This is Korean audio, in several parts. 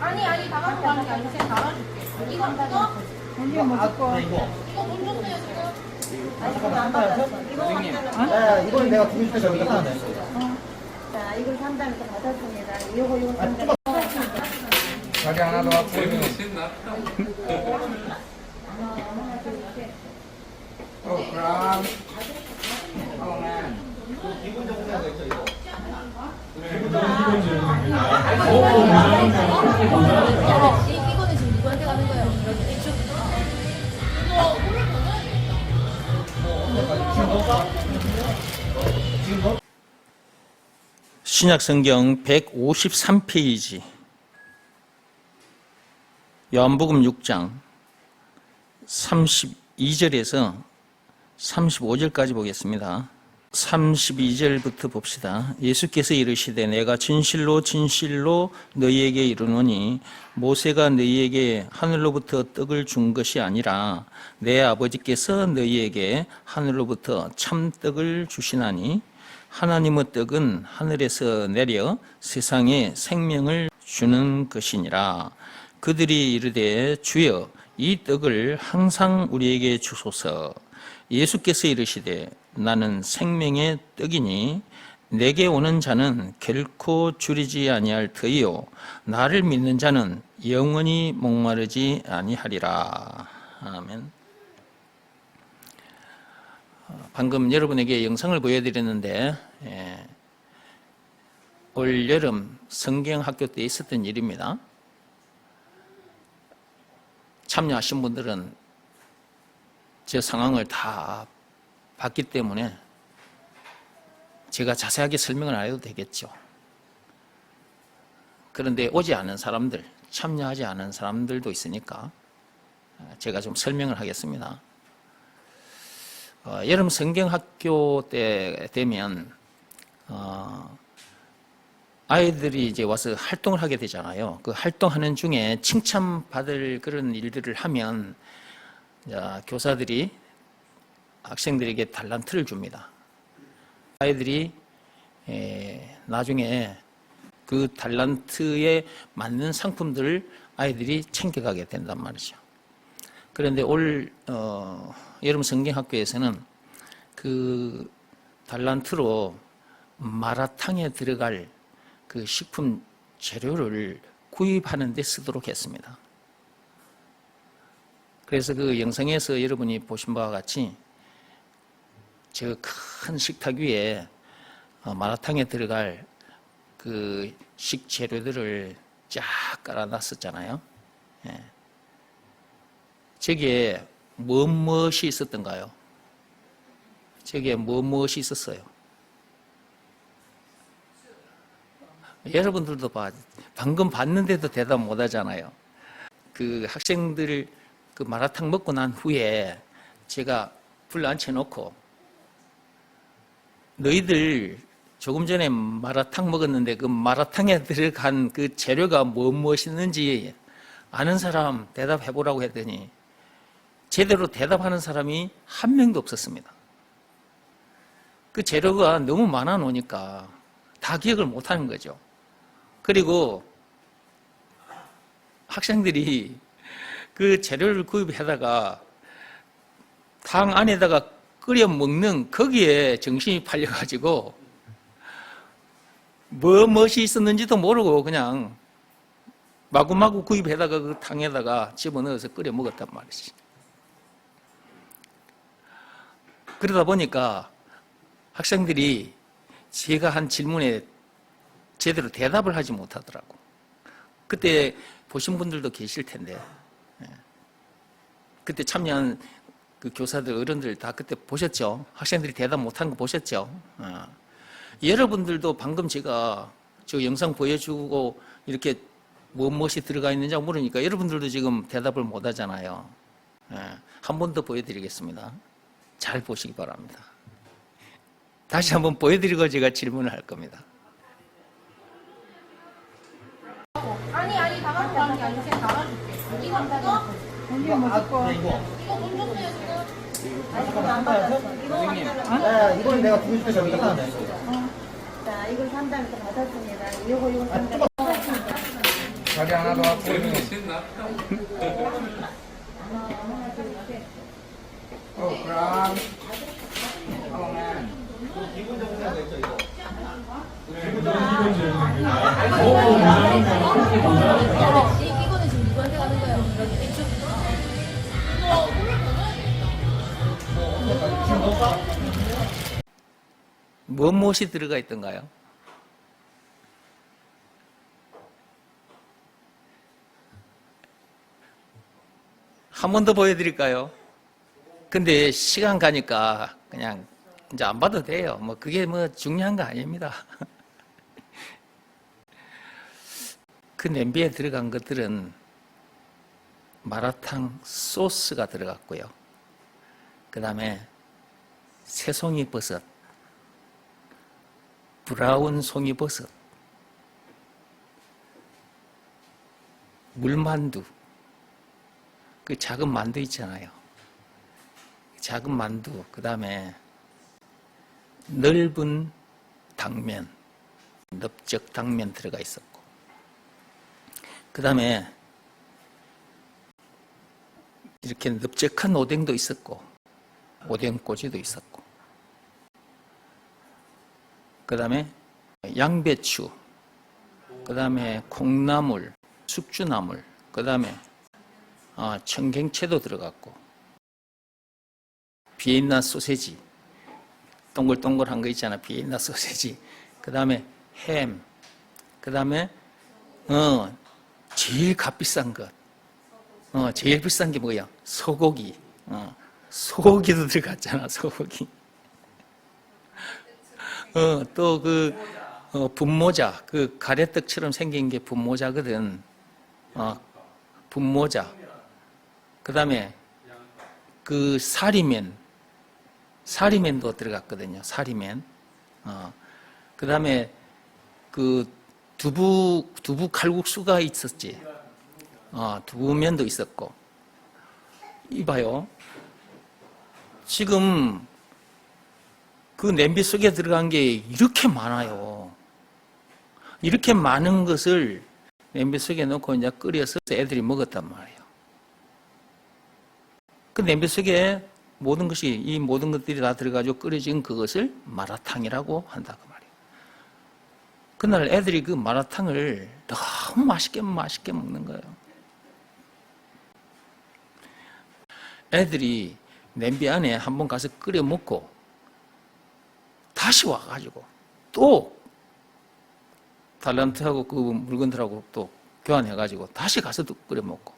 아니, 다 갖고 가는 게 아니고 제가 달아줄게. 이거 이거 뭐 줄거? 이거 돈 줬어요, 지금. 잠깐만 안 받았어. 선생님. 이거는 내가 두개 줄게 저기 하나 냈어. 자, 이걸 3단에서 받았습니다. 이거 3단. 자리 하나 더 갖고. 그럼. 이거는 지금 누구한테 가는 거예요? 신약성경 153페이지 요한복음 6장 32절에서 35절까지 보겠습니다. 32절부터 봅시다. 예수께서 이르시되 내가 진실로 진실로 너희에게 이르노니 모세가 너희에게 하늘로부터 떡을 준 것이 아니라 내 아버지께서 너희에게 하늘로부터 참떡을 주시나니 하나님의 떡은 하늘에서 내려 세상에 생명을 주는 것이니라. 그들이 이르되 주여 이 떡을 항상 우리에게 주소서. 예수께서 이르시되 나는 생명의 떡이니 내게 오는 자는 결코 줄이지 아니할 터이요 나를 믿는 자는 영원히 목마르지 아니하리라. 아멘. 방금 여러분에게 영상을 보여드렸는데 올 여름 성경학교 때 있었던 일입니다. 참여하신 분들은 제 상황을 다 봤기 때문에 제가 자세하게 설명을 안 해도 되겠죠. 그런데 오지 않은 사람들, 참여하지 않은 사람들도 있으니까 제가 좀 설명을 하겠습니다. 여름 성경학교 때 되면 아이들이 이제 와서 활동을 하게 되잖아요. 그 활동하는 중에 칭찬받을 그런 일들을 하면 교사들이 학생들에게 달란트를 줍니다. 아이들이 나중에 그 달란트에 맞는 상품들을 아이들이 챙겨가게 된단 말이죠. 그런데 올 여름 성경학교에서는 그 달란트로 마라탕에 들어갈 그 식품 재료를 구입하는 데 쓰도록 했습니다. 그래서 그 영상에서 여러분이 보신 바와 같이 저 큰 식탁 위에 마라탕에 들어갈 그 식재료들을 쫙 깔아놨었잖아요. 저기에 무엇이 있었던가요? 저기에 무엇이 있었어요? 여러분들도 방금 봤는데도 대답 못 하잖아요. 그 학생들 그 마라탕 먹고 난 후에 제가 불 앉혀놓고 너희들 조금 전에 마라탕 먹었는데 그 마라탕에 들어간 그 재료가 무엇이었는지 아는 사람 대답해보라고 했더니 제대로 대답하는 사람이 한 명도 없었습니다. 그 재료가 너무 많아 놓으니까 다 기억을 못하는 거죠. 그리고 학생들이 그 재료를 구입해다가 탕 안에다가 끓여 먹는 거기에 정신이 팔려가지고 무엇이 있었는지도 모르고 그냥 마구마구 구입해다가 그 탕에다가 집어넣어서 끓여 먹었단 말이지. 그러다 보니까 학생들이 제가 한 질문에 제대로 대답을 하지 못하더라고. 그때 보신 분들도 계실 텐데 그때 참여한 그 교사들, 어른들 다 그때 보셨죠? 학생들이 대답 못한 거 보셨죠? 여러분들도 방금 제가 저 영상 보여주고 이렇게 무엇이 들어가 있는지 물으니까 여러분들도 지금 대답을 못 하잖아요. 한 번 더 보여드리겠습니다. 잘 보시기 바랍니다. 다시 한번 보여드리고 제가 질문을 할 겁니다. 아니, 다 갖고 가는 게 아니고 제가 달아줄게. 이거 이거 뭐 줄거? 이거 돈 줬어요, 지금. 이거 안 받았어. 이거는 내가 두개 줄게 저기 하나 냈어. 자, 이걸 3단에서 받았습니다. 이거 3단. 자리 하나 더 앞으로. 그럼. 이거는 지금 누구한테 가는 거예요? 무엇이 들어가 있던가요? 한 번 더 보여드릴까요? 근데 시간 가니까 그냥 이제 안 봐도 돼요. 뭐 그게 뭐 중요한 거 아닙니다. 그 냄비에 들어간 것들은 마라탕 소스가 들어갔고요. 그 다음에 새송이 버섯, 브라운 송이버섯, 물만두, 그 작은 만두 있잖아요. 작은 만두, 그 다음에 넓은 당면, 넓적 당면 들어가 있었고, 그 다음에 이렇게 넓적한 오뎅도 있었고, 오뎅꼬지도 있었고, 그 다음에 양배추, 그 다음에 콩나물, 숙주나물, 그 다음에 청경채도 들어갔고, 비엔나 소세지, 동글동글한 거 있잖아, 비엔나 소세지. 그 다음에 햄, 그 다음에 제일 값비싼 것, 제일 비싼 게 뭐야? 소고기. 소고기도 들어갔잖아, 소고기. 또 분모자, 그 가래떡처럼 생긴 게 분모자거든. 분모자. 그 다음에 그 사리면도 들어갔거든요. 사리면. 그 다음에 그 두부 칼국수가 있었지. 두부면도 있었고. 이봐요. 지금 그 냄비 속에 들어간 게 이렇게 많아요. 이렇게 많은 것을 냄비 속에 넣고 이제 끓여서 애들이 먹었단 말이에요. 그 냄비 속에 이 모든 것들이 다 들어가지고 끓여진 그것을 마라탕이라고 한다 그 말이에요. 그날 애들이 그 마라탕을 너무 맛있게 먹는 거예요. 애들이 냄비 안에 한번 가서 끓여 먹고 다시 와가지고 또 달란트하고 그 물건들하고 또 교환해가지고 다시 가서 또 끓여 먹고.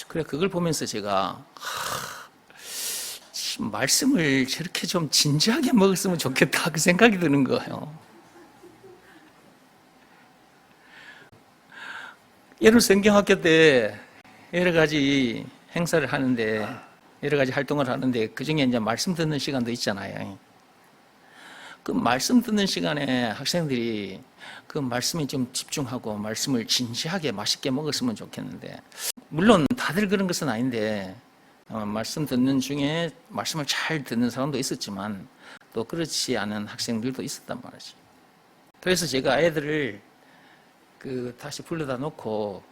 그래, 그걸 보면서 제가 말씀을 저렇게 좀 진지하게 먹었으면 좋겠다 그 생각이 드는 거예요. 예를 성경학교 때 여러 가지 행사를 하는데, 여러 가지 활동을 하는데 그 중에 이제 말씀 듣는 시간도 있잖아요. 그 말씀 듣는 시간에 학생들이 그 말씀에 좀 집중하고 말씀을 진지하게 맛있게 먹었으면 좋겠는데, 물론 다들 그런 것은 아닌데 말씀 듣는 중에 말씀을 잘 듣는 사람도 있었지만 또 그렇지 않은 학생들도 있었단 말이지. 그래서 제가 아이들을 다시 불러다 놓고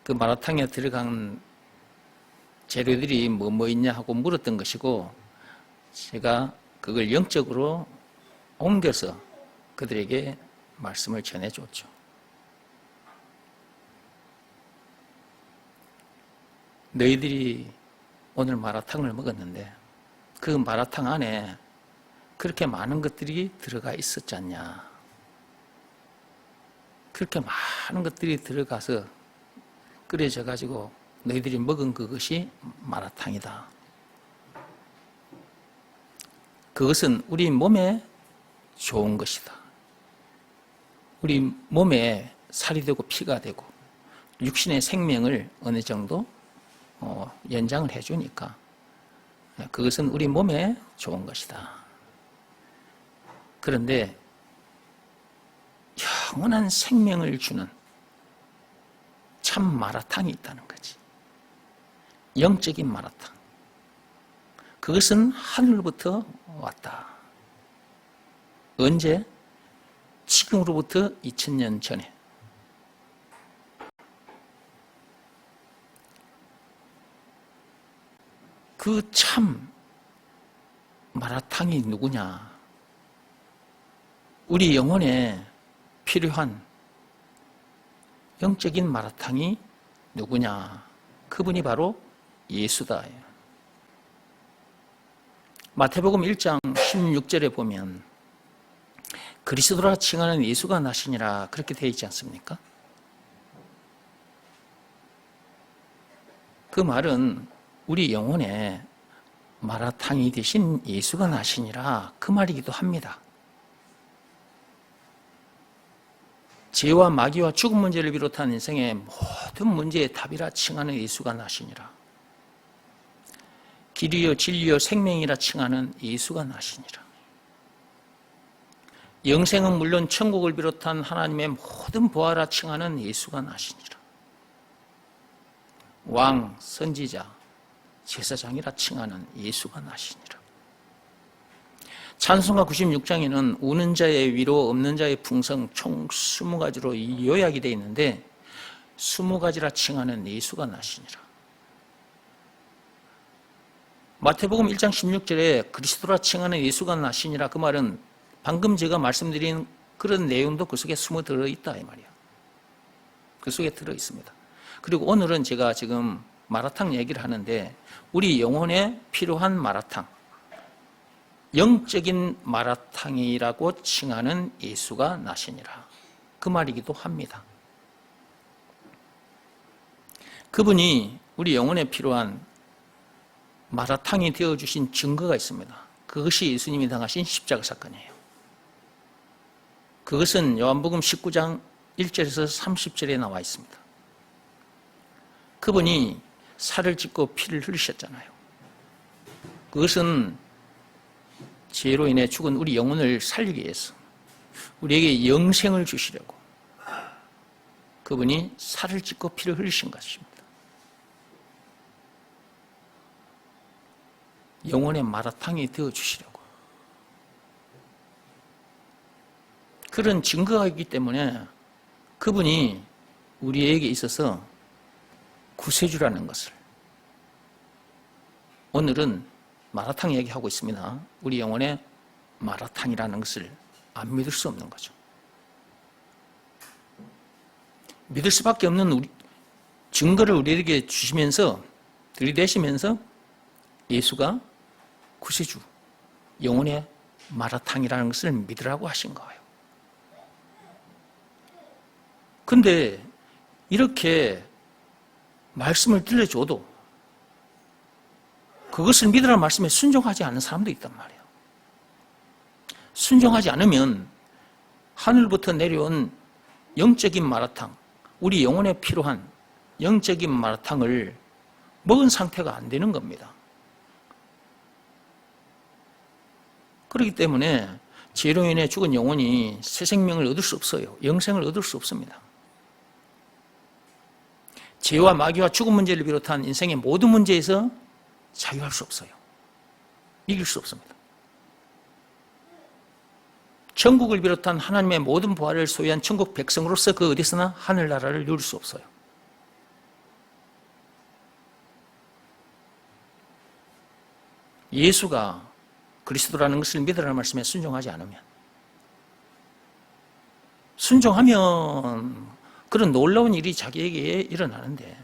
그 마라탕에 들어간 재료들이 뭐 있냐 하고 물었던 것이고, 제가 그걸 영적으로 옮겨서 그들에게 말씀을 전해줬죠. 너희들이 오늘 마라탕을 먹었는데 그 마라탕 안에 그렇게 많은 것들이 들어가 있었지 않냐. 그렇게 많은 것들이 들어가서 끓여져 가지고 너희들이 먹은 그것이 마라탕이다. 그것은 우리 몸에 좋은 것이다. 우리 몸에 살이 되고 피가 되고 육신의 생명을 어느 정도 연장을 해주니까 그것은 우리 몸에 좋은 것이다. 그런데 영원한 생명을 주는 참 마라탕이 있다는 거지. 영적인 마라탕. 그것은 하늘로부터 왔다. 언제? 지금으로부터 2000년 전에 그 참 마라탕이 누구냐? 우리 영혼에 필요한 영적인 마라탕이 누구냐? 그분이 바로 예수다. 마태복음 1장 16절에 보면 그리스도라 칭하는 예수가 나시니라 그렇게 되어 있지 않습니까? 그 말은 우리 영혼에 마라탕이 되신 예수가 나시니라 그 말이기도 합니다. 죄와 마귀와 죽음 문제를 비롯한 인생의 모든 문제의 답이라 칭하는 예수가 나시니라. 길이요 진리요 생명이라 칭하는 예수가 나시니라. 영생은 물론 천국을 비롯한 하나님의 모든 보화라 칭하는 예수가 나시니라. 왕, 선지자, 제사장이라 칭하는 예수가 나시니라. 찬송가 96장에는 우는 자의 위로, 없는 자의 풍성 총 20가지로 요약이 되어 있는데 20가지라 칭하는 예수가 나시니라. 마태복음 1장 16절에 그리스도라 칭하는 예수가 나시니라 그 말은 방금 제가 말씀드린 그런 내용도 그 속에 숨어 들어있다 이 말이야. 그 속에 들어있습니다. 그리고 오늘은 제가 지금 마라탕 얘기를 하는데 우리 영혼에 필요한 마라탕, 영적인 마라탕이라고 칭하는 예수가 나시니라 그 말이기도 합니다. 그분이 우리 영혼에 필요한 마라탕이 되어주신 증거가 있습니다. 그것이 예수님이 당하신 십자가 사건이에요. 그것은 요한복음 19장 1절에서 30절에 나와 있습니다. 그분이 살을 찢고 피를 흘리셨잖아요. 그것은 죄로 인해 죽은 우리 영혼을 살리기 위해서 우리에게 영생을 주시려고 그분이 살을 찢고 피를 흘리신 것입니다. 영혼의 마라탕이 되어주시려고. 그런 증거가 있기 때문에 그분이 우리에게 있어서 구세주라는 것을 오늘은 마라탕 얘기하고 있습니다. 우리 영혼의 마라탕이라는 것을 안 믿을 수 없는 거죠. 믿을 수밖에 없는 증거를 우리에게 주시면서 들이대시면서 예수가 구세주, 영혼의 마라탕이라는 것을 믿으라고 하신 거예요. 근데 이렇게 말씀을 들려줘도 그것을 믿으라는 말씀에 순종하지 않는 사람도 있단 말이에요. 순종하지 않으면 하늘부터 내려온 영적인 마라탕, 우리 영혼에 필요한 영적인 마라탕을 먹은 상태가 안 되는 겁니다. 그렇기 때문에 죄로 인해 죽은 영혼이 새 생명을 얻을 수 없어요. 영생을 얻을 수 없습니다. 죄와 마귀와 죽음 문제를 비롯한 인생의 모든 문제에서 자유할 수 없어요. 이길 수 없습니다. 천국을 비롯한 하나님의 모든 보화를 소유한 천국 백성으로서 그 어디서나 하늘나라를 누릴 수 없어요. 예수가 그리스도라는 것을 믿으라는 말씀에 순종하지 않으면, 순종하면 그런 놀라운 일이 자기에게 일어나는데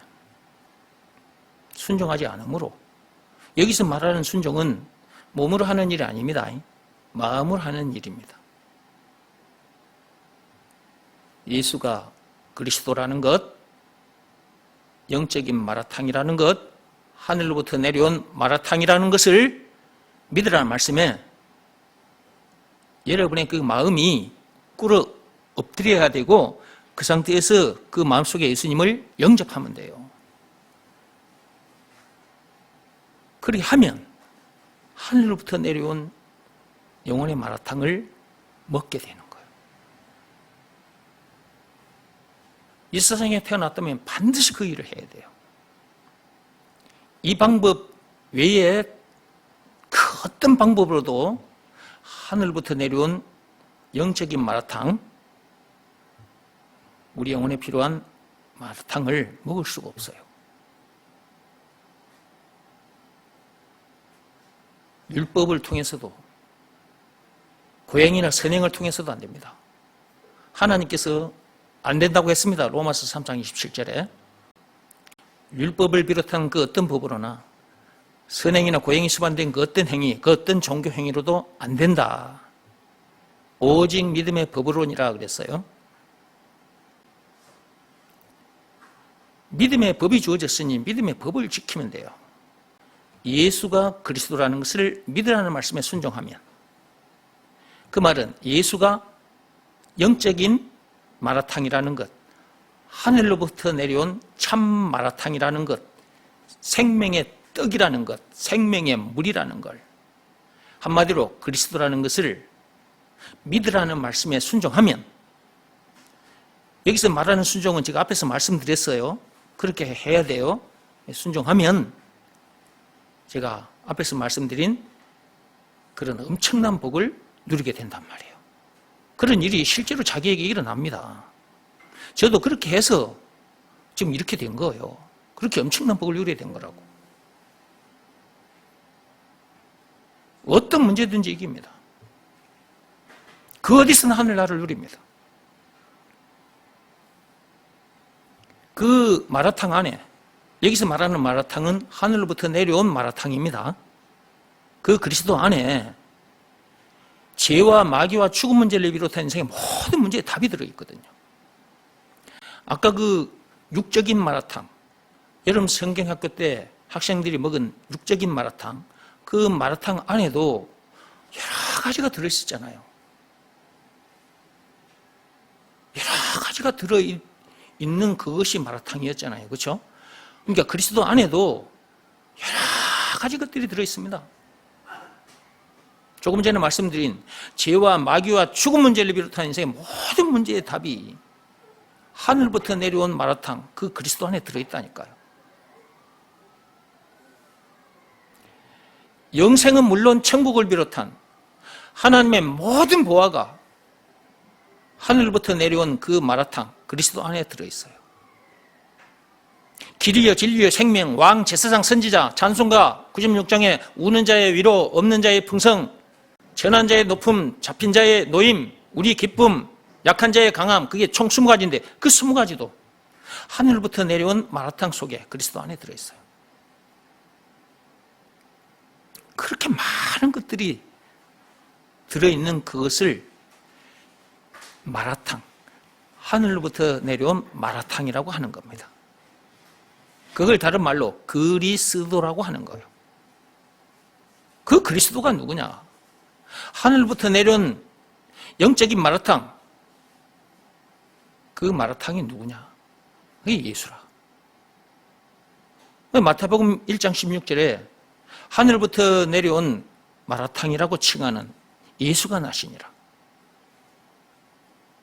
순종하지 않으므로, 여기서 말하는 순종은 몸으로 하는 일이 아닙니다. 마음으로 하는 일입니다. 예수가 그리스도라는 것, 영적인 마라탕이라는 것, 하늘로부터 내려온 마라탕이라는 것을 믿으라는 말씀에 여러분의 그 마음이 꿇어 엎드려야 되고 그 상태에서 그 마음속에 예수님을 영접하면 돼요. 그렇게 하면 하늘로부터 내려온 영혼의 마라탕을 먹게 되는 거예요. 이 세상에 태어났다면 반드시 그 일을 해야 돼요. 이 방법 외에 그 어떤 방법으로도 하늘부터 내려온 영적인 마라탕, 우리 영혼에 필요한 마라탕을 먹을 수가 없어요. 율법을 통해서도 고행이나 선행을 통해서도 안 됩니다. 하나님께서 안 된다고 했습니다. 로마서 3장 27절에 율법을 비롯한 그 어떤 법으로나 선행이나 고행이 수반된 그 어떤 행위, 그 어떤 종교 행위로도 안 된다. 오직 믿음의 법으로니라 그랬어요. 믿음의 법이 주어졌으니 믿음의 법을 지키면 돼요. 예수가 그리스도라는 것을 믿으라는 말씀에 순종하면, 그 말은 예수가 영적인 마라탕이라는 것, 하늘로부터 내려온 참 마라탕이라는 것, 생명의 떡이라는 것, 생명의 물이라는 걸, 한마디로 그리스도라는 것을 믿으라는 말씀에 순종하면, 여기서 말하는 순종은 제가 앞에서 말씀드렸어요. 그렇게 해야 돼요. 순종하면 제가 앞에서 말씀드린 그런 엄청난 복을 누리게 된단 말이에요. 그런 일이 실제로 자기에게 일어납니다. 저도 그렇게 해서 지금 이렇게 된 거예요. 그렇게 엄청난 복을 누리게 된 거라고. 어떤 문제든지 이깁니다. 그 어디서나 하늘나라를 누립니다. 그 마라탕 안에, 여기서 말하는 마라탕은 하늘로부터 내려온 마라탕입니다. 그 그리스도 안에 죄와 마귀와 죽음 문제를 비롯한 인생의 모든 문제에 답이 들어있거든요. 아까 그 육적인 마라탕, 여러분 성경학교 때 학생들이 먹은 육적인 마라탕, 그 마라탕 안에도 여러 가지가 들어있었잖아요. 여러 가지가 들어있는 그것이 마라탕이었잖아요. 그렇죠? 그러니까 그리스도 안에도 여러 가지 것들이 들어있습니다. 조금 전에 말씀드린 죄와 마귀와 죽음 문제를 비롯한 인생의 모든 문제의 답이 하늘부터 내려온 마라탕, 그 그리스도 안에 들어있다니까요. 영생은 물론 천국을 비롯한 하나님의 모든 보화가 하늘부터 내려온 그 마라탕, 그리스도 안에 들어있어요. 길이여 진리여 생명, 왕, 제사장, 선지자, 찬송가, 96장에 우는 자의 위로, 없는 자의 풍성, 전한 자의 높음, 잡힌 자의 노임, 우리 기쁨, 약한 자의 강함, 그게 총 20가지인데 그 20가지도 하늘부터 내려온 마라탕 속에 그리스도 안에 들어있어요. 그렇게 많은 것들이 들어있는 그것을 마라탕, 하늘로부터 내려온 마라탕이라고 하는 겁니다. 그걸 다른 말로 그리스도라고 하는 거예요. 그 그리스도가 누구냐? 하늘부터 내려온 영적인 마라탕, 그 마라탕이 누구냐? 그게 예수라. 마태복음 1장 16절에 하늘부터 내려온 마라탕이라고 칭하는 예수가 나시니라.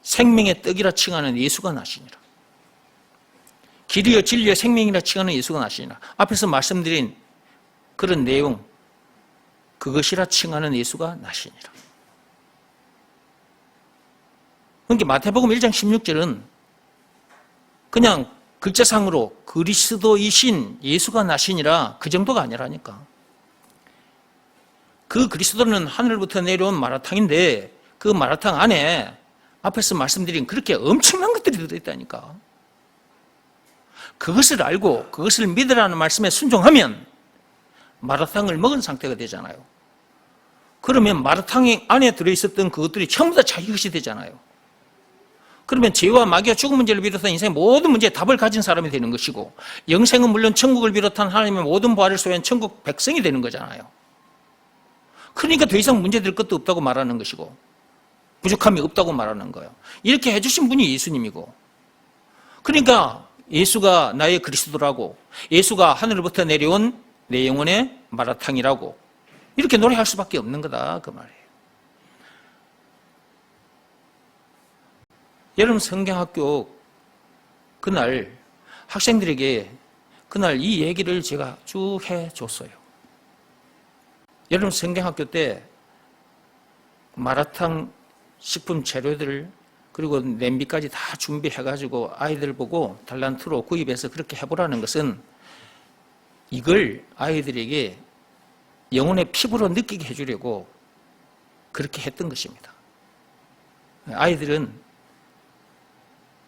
생명의 떡이라 칭하는 예수가 나시니라. 길이여 진리여 생명이라 칭하는 예수가 나시니라. 앞에서 말씀드린 그런 내용, 그것이라 칭하는 예수가 나시니라. 그러니까 마태복음 1장 16절은 그냥 글자상으로 그리스도이신 예수가 나시니라 그 정도가 아니라니까. 그 그리스도는 하늘부터 내려온 마라탕인데 그 마라탕 안에 앞에서 말씀드린 그렇게 엄청난 것들이 들어있다니까. 그것을 알고 그것을 믿으라는 말씀에 순종하면 마라탕을 먹은 상태가 되잖아요. 그러면 마라탕 안에 들어있었던 그것들이 전부 다 자기 것이 되잖아요. 그러면 죄와 마귀와 죽음 문제를 비롯한 인생의 모든 문제에 답을 가진 사람이 되는 것이고, 영생은 물론 천국을 비롯한 하나님의 모든 보화를 소유한 천국 백성이 되는 거잖아요. 그러니까 더 이상 문제될 것도 없다고 말하는 것이고 부족함이 없다고 말하는 거예요. 이렇게 해주신 분이 예수님이고, 그러니까 예수가 나의 그리스도라고, 예수가 하늘로부터 내려온 내 영혼의 마라탕이라고 이렇게 노래할 수밖에 없는 거다 그 말이에요. 여러분 성경학교 그날 학생들에게 그날 이 얘기를 제가 쭉 해줬어요. 여러분 성경학교 때 마라탕 식품 재료들 그리고 냄비까지 다 준비해가지고 아이들 보고 달란트로 구입해서 그렇게 해보라는 것은 이걸 아이들에게 영혼의 피부로 느끼게 해주려고 그렇게 했던 것입니다. 아이들은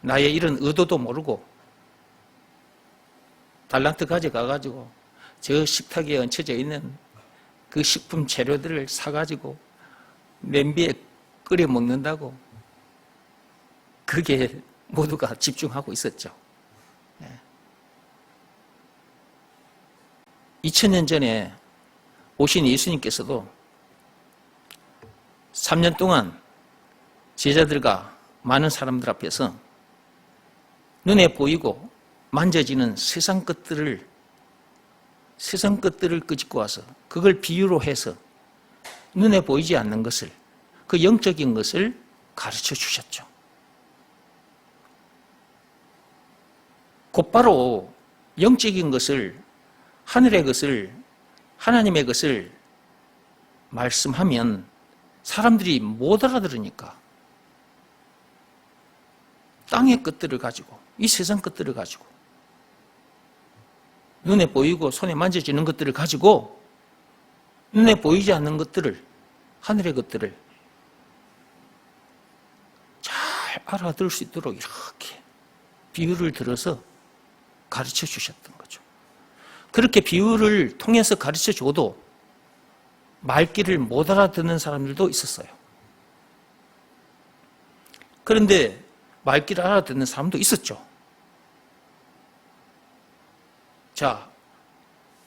나의 이런 의도도 모르고 달란트 가져가가지고 저 식탁에 얹혀져 있는 그 식품 재료들을 사가지고 냄비에 끓여 먹는다고 그게 모두가 집중하고 있었죠. 2000년 전에 오신 예수님께서도 3년 동안 제자들과 많은 사람들 앞에서 눈에 보이고 만져지는 세상 것들을 끄집고 와서 그걸 비유로 해서 눈에 보이지 않는 것을, 그 영적인 것을 가르쳐 주셨죠. 곧바로 영적인 것을, 하늘의 것을, 하나님의 것을 말씀하면 사람들이 못 알아들으니까 땅의 것들을 가지고, 이 세상 것들을 가지고, 눈에 보이고 손에 만져지는 것들을 가지고 눈에 보이지 않는 것들을, 하늘의 것들을 잘 알아들을 수 있도록 이렇게 비유를 들어서 가르쳐 주셨던 거죠. 그렇게 비유를 통해서 가르쳐 줘도 말귀를 못 알아듣는 사람들도 있었어요. 그런데 말귀를 알아듣는 사람도 있었죠. 자,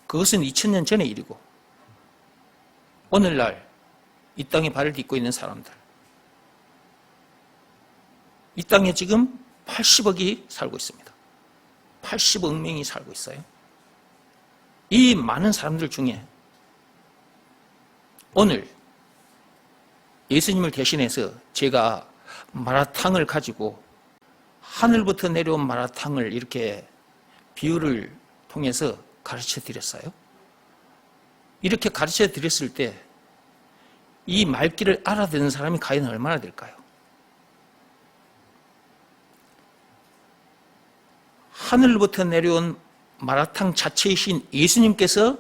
그것은 2000년 전의 일이고 오늘날 이 땅에 발을 딛고 있는 사람들, 이 땅에 지금 80억이 살고 있습니다. 80억 명이 살고 있어요. 이 많은 사람들 중에 오늘 예수님을 대신해서 제가 마라탕을 가지고 하늘부터 내려온 마라탕을 이렇게 비유를 통해서 가르쳐 드렸어요. 이렇게 가르쳐 드렸을 때 이 말귀를 알아듣는 사람이 과연 얼마나 될까요? 하늘부터 내려온 마라탕 자체이신 예수님께서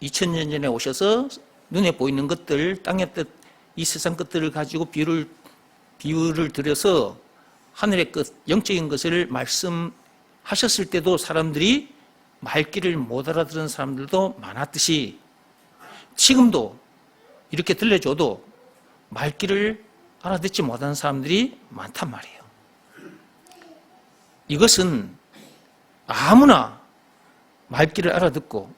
2000년 전에 오셔서 눈에 보이는 것들, 땅의 뜻, 이 세상 것들을 가지고 비유를 들여서 하늘의 것, 영적인 것을 말씀하셨을 때도 사람들이 말귀를 못 알아들은 사람들도 많았듯이 지금도 이렇게 들려줘도 말귀를 알아듣지 못하는 사람들이 많단 말이에요. 이것은 아무나 말귀를 알아듣고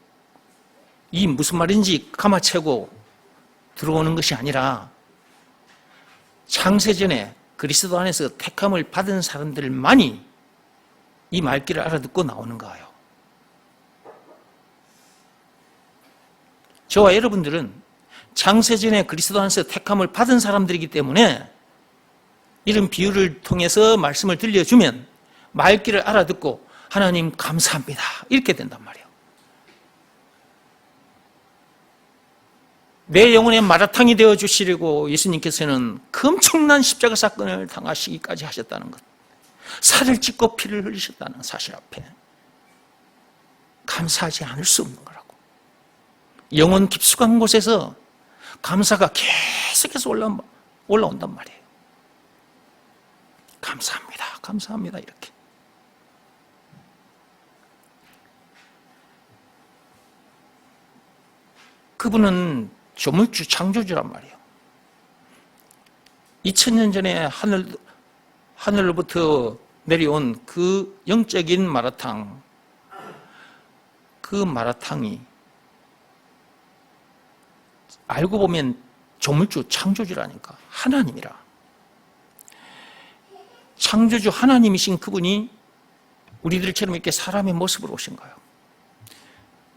이 무슨 말인지 감아채고 들어오는 것이 아니라 창세전에 그리스도 안에서 택함을 받은 사람들만이 이 말귀를 알아듣고 나오는 거예요. 저와 여러분들은 창세전에 그리스도 안에서 택함을 받은 사람들이기 때문에 이런 비유를 통해서 말씀을 들려주면 말귀를 알아듣고 하나님 감사합니다 이렇게 된단 말이에요. 내 영혼의 마라탕이 되어주시려고 예수님께서는 그 엄청난 십자가 사건을 당하시기까지 하셨다는 것, 살을 찢고 피를 흘리셨다는 사실 앞에 감사하지 않을 수 없는 거라고. 영혼 깊숙한 곳에서 감사가 계속해서 올라온단 말이에요. 감사합니다, 감사합니다 이렇게. 그분은 조물주, 창조주란 말이에요. 2000년 전에 하늘로부터 내려온 그 영적인 마라탕, 그 마라탕이 알고 보면 조물주, 창조주라니까. 하나님이라. 창조주 하나님이신 그분이 우리들처럼 이렇게 사람의 모습으로 오신 거예요.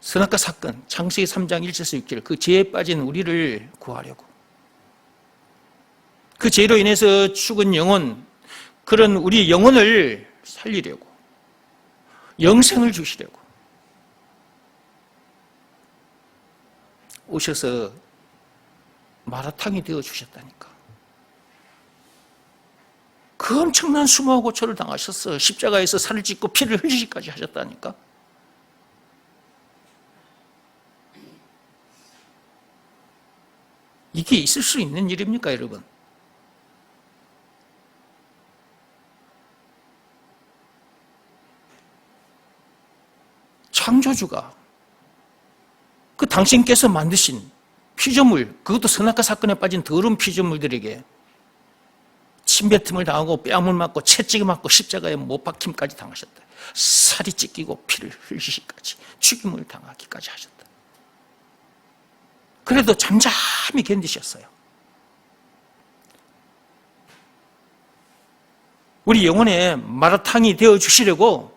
선악과 사건, 창세기 3장 1절에서 6절, 그 죄에 빠진 우리를 구하려고. 그 죄로 인해서 죽은 영혼, 그런 우리 영혼을 살리려고. 영생을 주시려고. 오셔서 마라탕이 되어 주셨다니까. 그 엄청난 수모와 고초를 당하셨어. 십자가에서 살을 찢고 피를 흘리기까지 하셨다니까. 이게 있을 수 있는 일입니까, 여러분? 창조주가 그 당신께서 만드신 피조물, 그것도 선악과 사건에 빠진 더러운 피조물들에게 침뱉음을 당하고 뺨을 맞고 채찍을 맞고 십자가에 못 박힘까지 당하셨다. 살이 찢기고 피를 흘리기까지 죽임을 당하기까지 하셨다. 그래도 잠잠히 견디셨어요. 우리 영혼의 마라탕이 되어주시려고,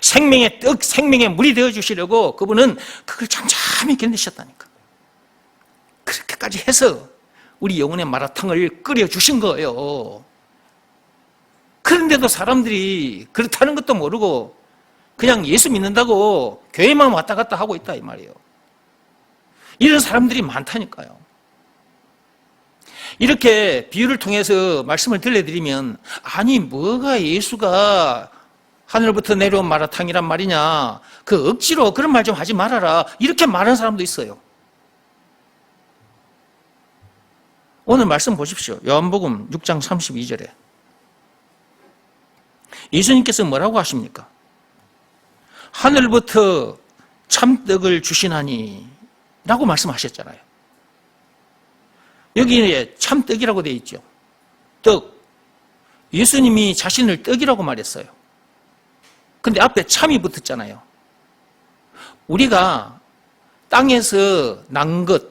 생명의 떡, 생명의 물이 되어주시려고 그분은 그걸 잠잠히 견디셨다니까. 그렇게까지 해서 우리 영혼의 마라탕을 끓여주신 거예요. 그런데도 사람들이 그렇다는 것도 모르고 그냥 예수 믿는다고 교회만 왔다 갔다 하고 있다 이 말이에요. 이런 사람들이 많다니까요. 이렇게 비유를 통해서 말씀을 들려드리면, 아니 뭐가 예수가 하늘부터 내려온 마라탕이란 말이냐, 그 억지로 그런 말 좀 하지 말아라, 이렇게 말하는 사람도 있어요. 오늘 말씀 보십시오. 요한복음 6장 32절에 예수님께서 뭐라고 하십니까? 하늘부터 참떡을 주시나니 라고 말씀하셨잖아요. 여기에 참떡이라고 되어 있죠. 떡. 예수님이 자신을 떡이라고 말했어요. 근데 앞에 참이 붙었잖아요. 우리가 땅에서 난 것,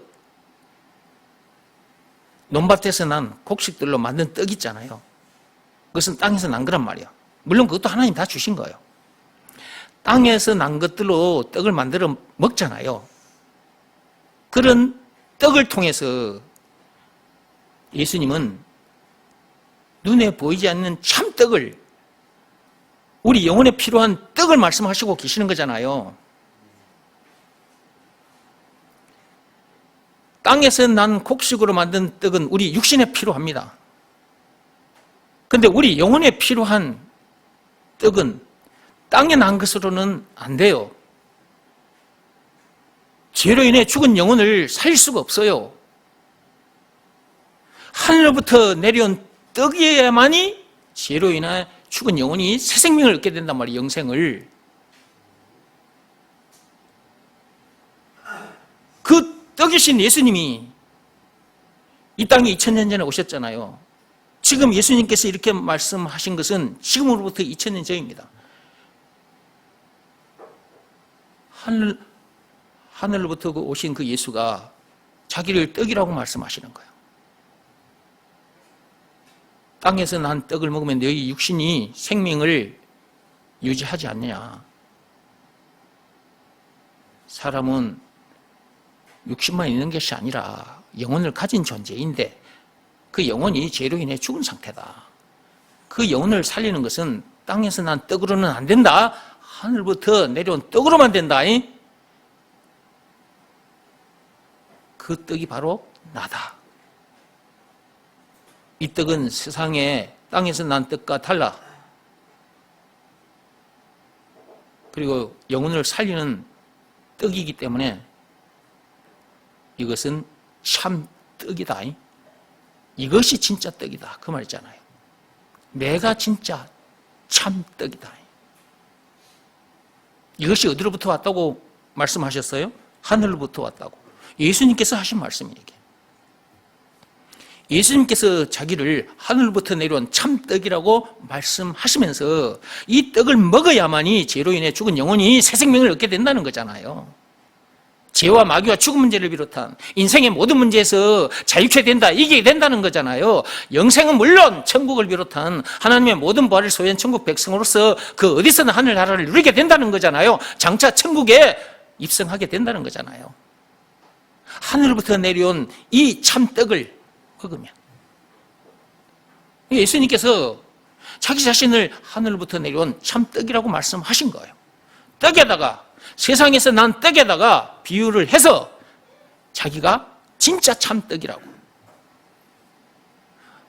논밭에서 난 곡식들로 만든 떡 있잖아요. 그것은 땅에서 난 거란 말이에요. 물론 그것도 하나님 다 주신 거예요. 땅에서 난 것들로 떡을 만들어 먹잖아요. 그런 떡을 통해서 예수님은 눈에 보이지 않는 참떡을, 우리 영혼에 필요한 떡을 말씀하시고 계시는 거잖아요. 땅에서 난 곡식으로 만든 떡은 우리 육신에 필요합니다. 그런데 우리 영혼에 필요한 떡은 땅에 난 것으로는 안 돼요. 죄로 인해 죽은 영혼을 살릴 수가 없어요. 하늘로부터 내려온 떡이어야만이 죄로 인해 죽은 영혼이 새 생명을 얻게 된단 말이에요. 영생을. 그 떡이신 예수님이 이 땅에 2000년 전에 오셨잖아요. 지금 예수님께서 이렇게 말씀하신 것은 지금으로부터 2000년 전입니다. 하늘로부터 오신 그 예수가 자기를 떡이라고 말씀하시는 거예요. 땅에서 난 떡을 먹으면 너희 육신이 생명을 유지하지 않느냐. 사람은 육신만 있는 것이 아니라 영혼을 가진 존재인데 그 영혼이 죄로 인해 죽은 상태다. 그 영혼을 살리는 것은 땅에서 난 떡으로는 안 된다. 하늘부터 내려온 떡으로만 된다. 그 떡이 바로 나다. 이 떡은 세상에 땅에서 난 떡과 달라. 그리고 영혼을 살리는 떡이기 때문에 이것은 참 떡이다. 이것이 진짜 떡이다. 그 말이잖아요. 내가 진짜 참 떡이다. 이것이 어디로부터 왔다고 말씀하셨어요? 하늘로부터 왔다고. 예수님께서 하신 말씀이에요. 예수님께서 자기를 하늘부터 내려온 참떡이라고 말씀하시면서 이 떡을 먹어야만이 죄로 인해 죽은 영혼이 새 생명을 얻게 된다는 거잖아요. 죄와 마귀와 죽은 문제를 비롯한 인생의 모든 문제에서 자유케 된다, 이기게 된다는 거잖아요. 영생은 물론 천국을 비롯한 하나님의 모든 부활을 소유한 천국 백성으로서 그 어디서나 하늘나라를 누리게 된다는 거잖아요. 장차 천국에 입성하게 된다는 거잖아요. 하늘부터 내려온 이 참떡을 먹으면 예수님께서 자기 자신을 하늘부터 내려온 참떡이라고 말씀하신 거예요. 떡에다가, 세상에서 난 떡에다가 비유를 해서 자기가 진짜 참떡이라고.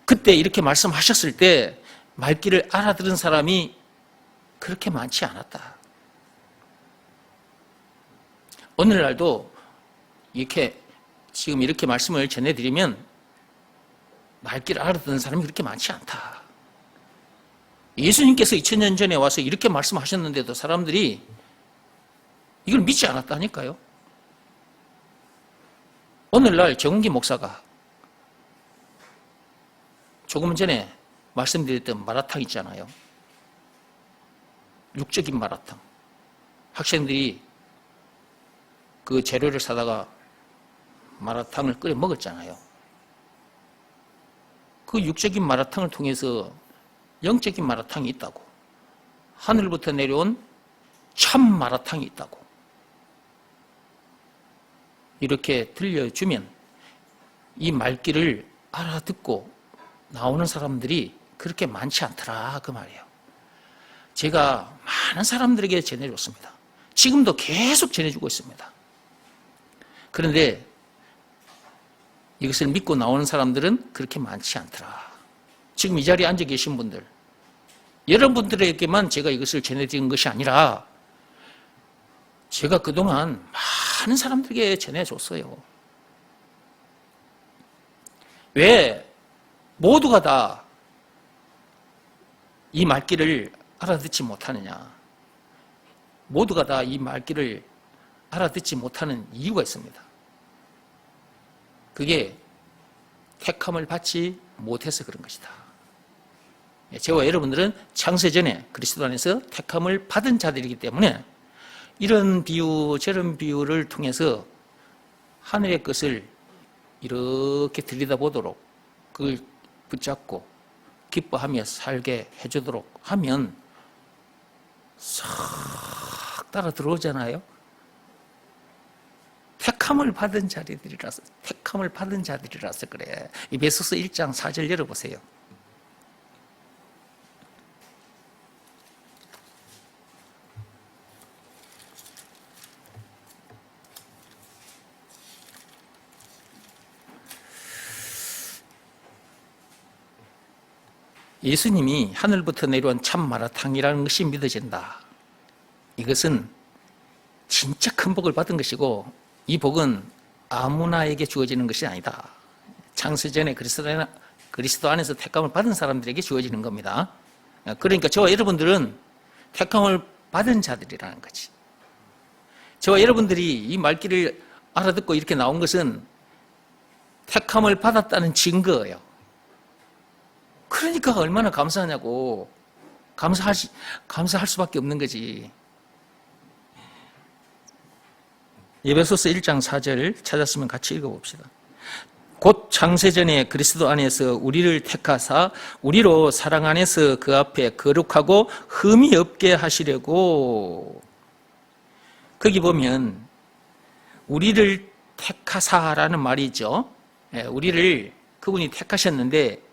그때 이렇게 말씀하셨을 때 말귀를 알아들은 사람이 그렇게 많지 않았다. 오늘날도 이렇게 지금 이렇게 말씀을 전해드리면 말귀를 알아듣는 사람이 그렇게 많지 않다. 예수님께서 2000년 전에 와서 이렇게 말씀하셨는데도 사람들이 이걸 믿지 않았다니까요. 오늘날 정은기 목사가 조금 전에 말씀드렸던 마라탕 있잖아요. 육적인 마라탕. 학생들이 그 재료를 사다가 마라탕을 끓여 먹었잖아요. 그 육적인 마라탕을 통해서 영적인 마라탕이 있다고. 하늘부터 내려온 참 마라탕이 있다고. 이렇게 들려주면 이 말귀를 알아듣고 나오는 사람들이 그렇게 많지 않더라 그 말이에요. 제가 많은 사람들에게 전해줬습니다. 지금도 계속 전해주고 있습니다. 그런데 이것을 믿고 나오는 사람들은 그렇게 많지 않더라. 지금 이 자리에 앉아 계신 분들, 여러분들에게만 제가 이것을 전해드린 것이 아니라 제가 그동안 많은 사람들에게 전해줬어요. 왜 모두가 다 이 말귀를 알아듣지 못하느냐? 모두가 다 이 말귀를 알아듣지 못하는 이유가 있습니다. 그게 택함을 받지 못해서 그런 것이다. 저와 여러분들은 창세전에 그리스도 안에서 택함을 받은 자들이기 때문에 이런 비유, 저런 비유를 통해서 하늘의 것을 이렇게 들여다보도록 그걸 붙잡고 기뻐하며 살게 해주도록 하면 싹 따라 들어오잖아요. 택함을 받은 자들이라서 그래. 에베소서 1장 4절 열어보세요. 예수님이 하늘부터 내려온 참 마라탕이라는 것이 믿어진다. 이것은 진짜 큰 복을 받은 것이고 이 복은 아무나에게 주어지는 것이 아니다. 창세전에 그리스도 안에서 택함을 받은 사람들에게 주어지는 겁니다. 그러니까 저와 여러분들은 택함을 받은 자들이라는 거지. 저와 여러분들이 이 말귀를 알아듣고 이렇게 나온 것은 택함을 받았다는 증거예요. 그러니까 얼마나 감사하냐고. 감사할 수밖에 없는 거지. 에베소서 1장 4절 찾았으면 같이 읽어봅시다. 곧 창세전에 그리스도 안에서 우리를 택하사 우리로 사랑 안에서 그 앞에 거룩하고 흠이 없게 하시려고. 거기 보면 우리를 택하사라는 말이 있죠. 우리를 그분이 택하셨는데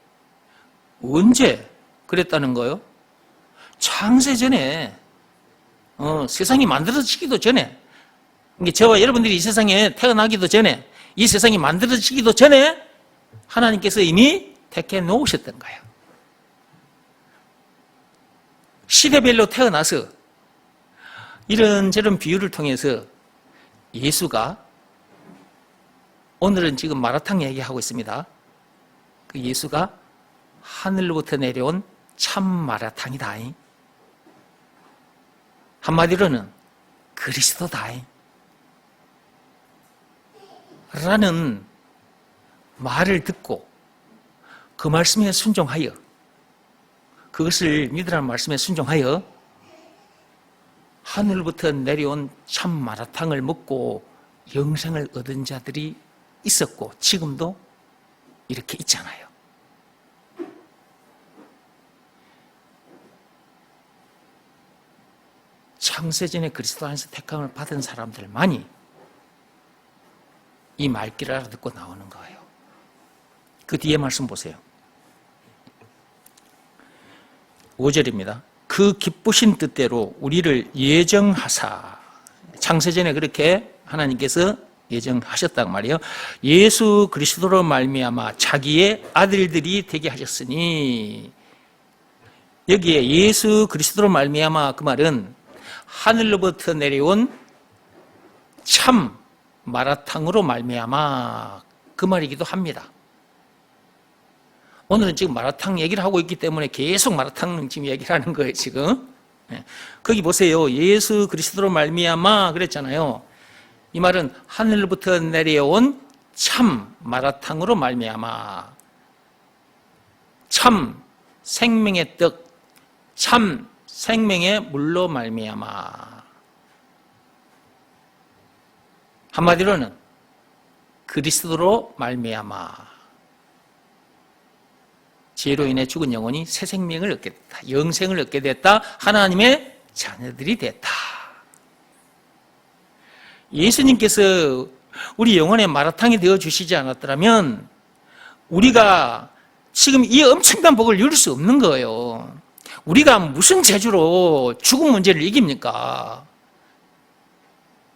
언제 그랬다는 거요? 창세전에 세상이 만들어지기도 전에, 저와 여러분들이 이 세상에 태어나기도 전에, 이 세상이 만들어지기도 전에 하나님께서 이미 택해 놓으셨던 거예요. 시대별로 태어나서 이런저런 비유를 통해서 예수가, 오늘은 지금 마라탕 얘기하고 있습니다. 그 예수가 하늘로부터 내려온 참 마라탕이다. 한마디로는 그리스도다. 라는 말을 듣고 그 말씀에 순종하여, 그것을 믿으라는 말씀에 순종하여 하늘부터 내려온 참 마라탕을 먹고 영생을 얻은 자들이 있었고 지금도 이렇게 있잖아요. 창세전에 그리스도 안에서 택함을 받은 사람들만이 이 말귀를 알아듣고 나오는 거예요. 그 뒤에 말씀 보세요. 5절입니다. 그 기쁘신 뜻대로 우리를 예정하사. 창세전에 그렇게 하나님께서 예정하셨단 말이에요. 예수 그리스도로 말미암아 자기의 아들들이 되게 하셨으니. 여기에 예수 그리스도로 말미암아 그 말은 하늘로부터 내려온 참 마라탕으로 말미암아 그 말이기도 합니다. 오늘은 지금 마라탕 얘기를 하고 있기 때문에 계속 마라탕 지금 얘기를 하는 거예요, 지금. 거기 보세요. 예수 그리스도로 말미암아 그랬잖아요. 이 말은 하늘부터 내려온 참 마라탕으로 말미암아. 참 생명의 떡, 참 생명의 물로 말미암아. 한마디로는 그리스도로 말미암아 죄로 인해 죽은 영혼이 새 생명을 얻게 됐다. 영생을 얻게 됐다. 하나님의 자녀들이 됐다. 예수님께서 우리 영혼의 마라탕이 되어주시지 않았더라면 우리가 지금 이 엄청난 복을 누릴 수 없는 거예요. 우리가 무슨 재주로 죽음 문제를 이깁니까?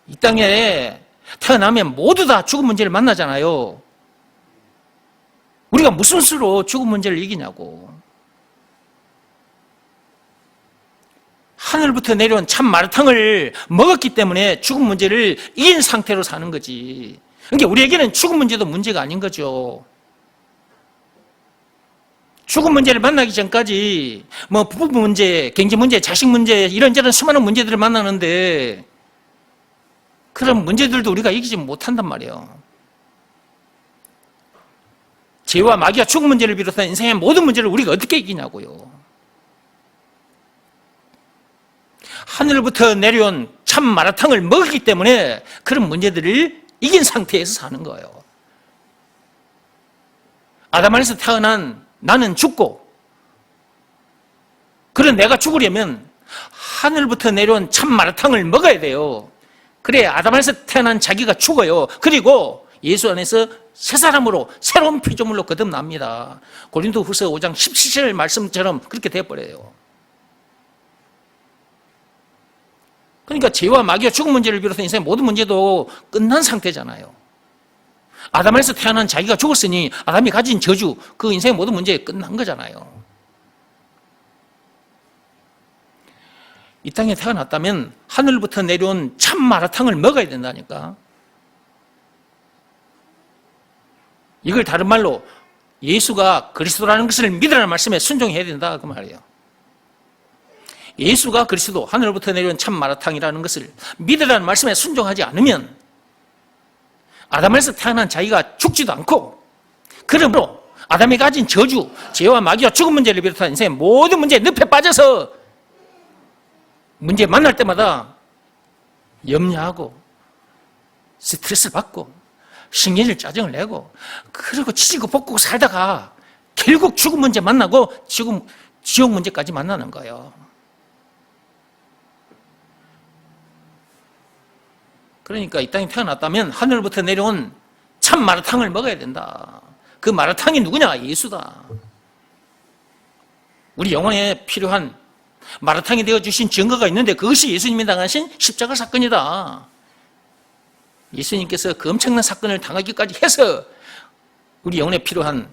이 땅에 태어나면 모두 다 죽음 문제를 만나잖아요. 우리가 무슨 수로 죽음 문제를 이기냐고. 하늘부터 내려온 참 마라탕을 먹었기 때문에 죽음 문제를 이긴 상태로 사는 거지. 그러니까 우리에게는 죽음 문제도 문제가 아닌 거죠. 죽음 문제를 만나기 전까지 뭐 부부 문제, 경제 문제, 자식 문제 이런저런 수많은 문제들을 만나는데 그런 문제들도 우리가 이기지 못한단 말이에요. 죄와 마귀와 죽음 문제를 비롯한 인생의 모든 문제를 우리가 어떻게 이기냐고요. 하늘부터 내려온 참 마라탕을 먹었기 때문에 그런 문제들을 이긴 상태에서 사는 거예요. 아담 안에서 태어난 나는 죽고, 그런 내가 죽으려면 하늘부터 내려온 참 마라탕을 먹어야 돼요. 그래 아담 안에서 태어난 자기가 죽어요. 그리고 예수 안에서 새 사람으로 새로운 피조물로 거듭납니다. 고린도후서 5장 17절 말씀처럼 그렇게 되어버려요. 그러니까 죄와 마귀와 죽음 문제를 비롯한 인생의 모든 문제도 끝난 상태잖아요. 아담에서 태어난 자기가 죽었으니 아담이 가진 저주, 그 인생의 모든 문제 끝난 거잖아요. 이 땅에 태어났다면 하늘부터 내려온 참 마라탕을 먹어야 된다니까. 이걸 다른 말로 예수가 그리스도라는 것을 믿으라는 말씀에 순종해야 된다 그 말이에요. 예수가 그리스도, 하늘부터 내려온 참 마라탕이라는 것을 믿으라는 말씀에 순종하지 않으면 아담에서 태어난 자기가 죽지도 않고, 그러므로 아담이 가진 저주, 죄와 마귀와 죽음 문제를 비롯한 인생의 모든 문제에 늪에 빠져서 문제 만날 때마다 염려하고 스트레스를 받고 신경질 짜증을 내고 그리고 치지고 볶고 살다가 결국 죽음 문제 만나고 지옥 문제까지 만나는 거예요. 그러니까 이 땅에 태어났다면 하늘부터 내려온 참 마라탕을 먹어야 된다. 그 마라탕이 누구냐? 예수다. 우리 영혼에 필요한 마라탕이 되어주신 증거가 있는데 그것이 예수님이 당하신 십자가 사건이다. 예수님께서 그 엄청난 사건을 당하기까지 해서 우리 영혼에 필요한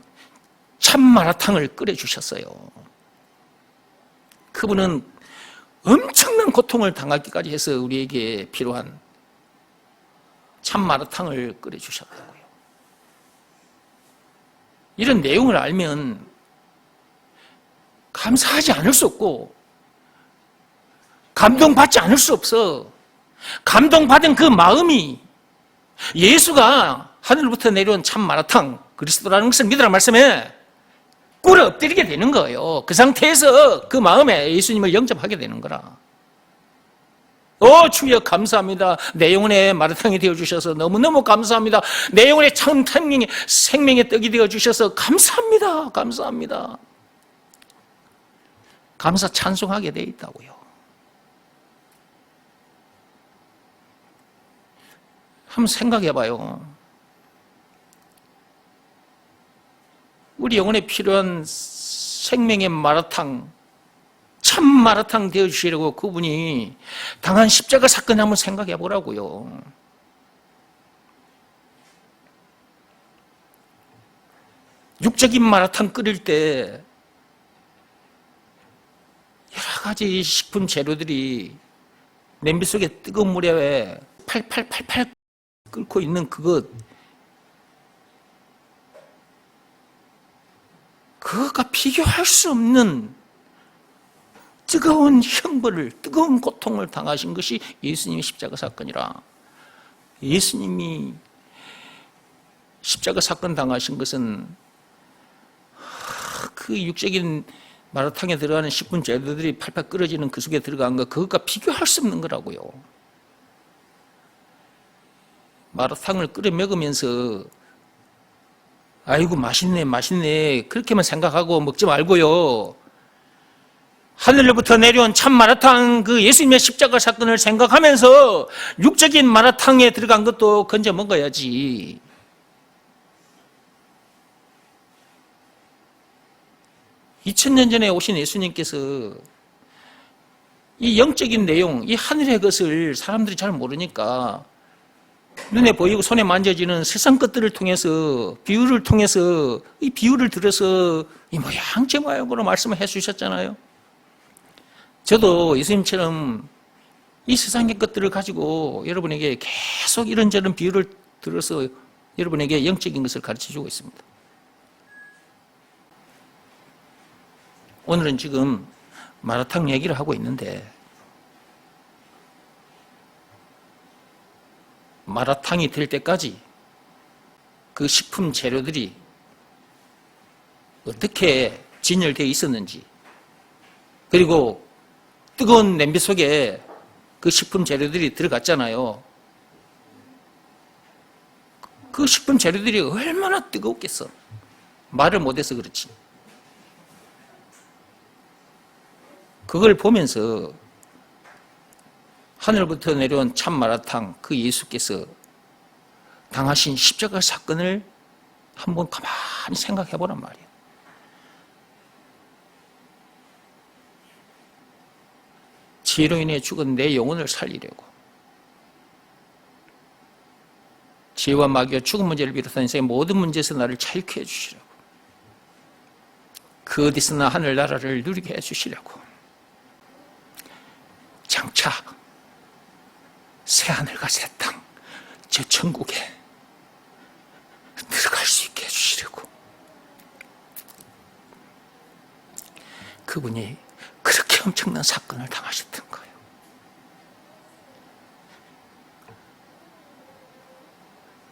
참 마라탕을 끓여주셨어요. 그분은 엄청난 고통을 당하기까지 해서 우리에게 필요한 참 마라탕을 끓여주셨다고요. 이런 내용을 알면 감사하지 않을 수 없고 감동받지 않을 수 없어. 감동받은 그 마음이 예수가 하늘부터 내려온 참 마라탕 그리스도라는 것을 믿으라는 말씀에 꿇어 엎드리게 되는 거예요. 그 상태에서 그 마음에 예수님을 영접하게 되는 거라. 주여 감사합니다. 내 영혼의 마라탕이 되어주셔서 너무너무 감사합니다. 내 영혼의 참 생명의 떡이 되어주셔서 감사합니다. 감사합니다. 감사 찬송하게 돼 있다고요. 한번 생각해 봐요. 우리 영혼에 필요한 생명의 마라탕, 참 마라탕 되어주시려고 그분이 당한 십자가 사건 한번 생각해 보라고요. 육적인 마라탕 끓일 때 여러 가지 식품 재료들이 냄비 속에 뜨거운 물에 팔팔팔팔 끓고 있는 그것과 비교할 수 없는 뜨거운 형벌을, 뜨거운 고통을 당하신 것이 예수님의 십자가 사건이라. 예수님이 십자가 사건 당하신 것은 그 육적인 마라탕에 들어가는 식품 재료들이 팔팔 끓어지는 그 속에 들어간 것, 그것과 비교할 수 없는 거라고요. 마라탕을 끓여 먹으면서 아이고 맛있네 맛있네 그렇게만 생각하고 먹지 말고요, 하늘로부터 내려온 참 마라탕, 그 예수님의 십자가 사건을 생각하면서 육적인 마라탕에 들어간 것도 건져 먹어야지. 2000년 전에 오신 예수님께서 이 영적인 내용, 이 하늘의 것을 사람들이 잘 모르니까 눈에 보이고 손에 만져지는 세상 것들을 통해서, 비유를 통해서, 이 비유를 들어서 이 모양 저 모양으로 말씀을 해 주셨잖아요. 저도 예수님처럼 이 세상의 것들을 가지고 여러분에게 계속 이런저런 비유를 들어서 여러분에게 영적인 것을 가르쳐 주고 있습니다. 오늘은 지금 마라탕 얘기를 하고 있는데, 마라탕이 될 때까지 그 식품 재료들이 어떻게 진열되어 있었는지, 그리고 뜨거운 냄비 속에 그 식품 재료들이 들어갔잖아요. 그 식품 재료들이 얼마나 뜨겁겠어. 말을 못해서 그렇지. 그걸 보면서 하늘부터 내려온 참 마라탕, 그 예수께서 당하신 십자가 사건을 한번 가만히 생각해 보란 말이에요. 죄로 인해 죽은 내 영혼을 살리려고, 죄와 마귀와 죽은 문제를 비롯한 인생의 모든 문제에서 나를 자유케 해주시려고, 그 어디서나 하늘나라를 누리게 해주시려고, 장차 새하늘과 새 땅, 저 천국에 들어갈 수 있게 해주시려고, 그분이 그렇게 엄청난 사건을 당하셨던 거예요.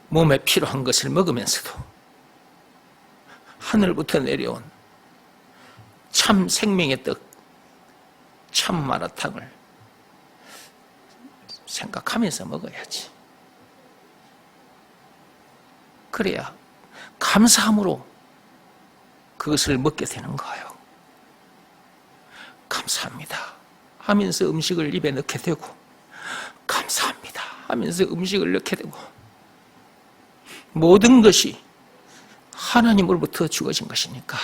몸에 필요한 것을 먹으면서도 하늘부터 내려온 참 생명의 떡, 참 마라탕을 생각하면서 먹어야지. 그래야 감사함으로 그것을 먹게 되는 거예요. 감사합니다 하면서 음식을 입에 넣게 되고, 감사합니다 하면서 음식을 넣게 되고, 모든 것이 하나님으로부터 주어진 것이니까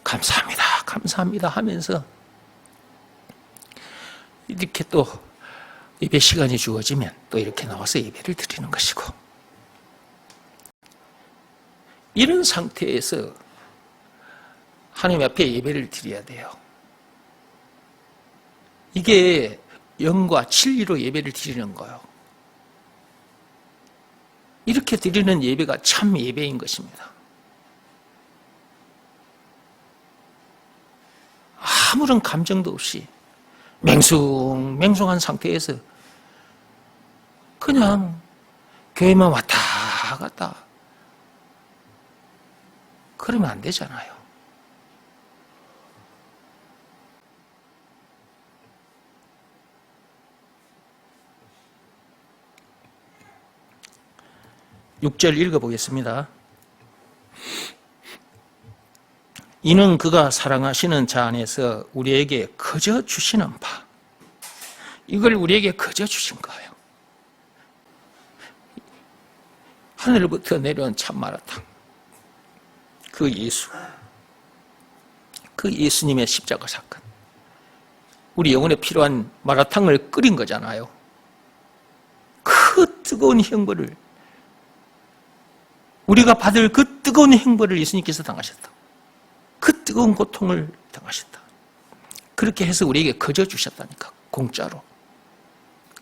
감사합니다 감사합니다 하면서 이렇게 또 예배 시간이 주어지면 또 이렇게 나와서 예배를 드리는 것이고, 이런 상태에서 하나님 앞에 예배를 드려야 돼요. 이게 영과 진리로 예배를 드리는 거예요. 이렇게 드리는 예배가 참 예배인 것입니다. 아무런 감정도 없이 맹숭맹숭한 상태에서 그냥 교회만 왔다 갔다 그러면 안 되잖아요. 육 절 읽어보겠습니다. 이는 그가 사랑하시는 자 안에서 우리에게 거저 주시는 바, 이걸 우리에게 거저 주신 거예요. 하늘부터 내려온 참 마라탕, 그 예수, 그 예수님의 십자가 사건, 우리 영혼에 필요한 마라탕을 끓인 거잖아요. 그 뜨거운 형벌을, 우리가 받을 그 뜨거운 형벌을 예수님께서 당하셨다. 그 뜨거운 고통을 당하셨다. 그렇게 해서 우리에게 거저 주셨다니까, 공짜로.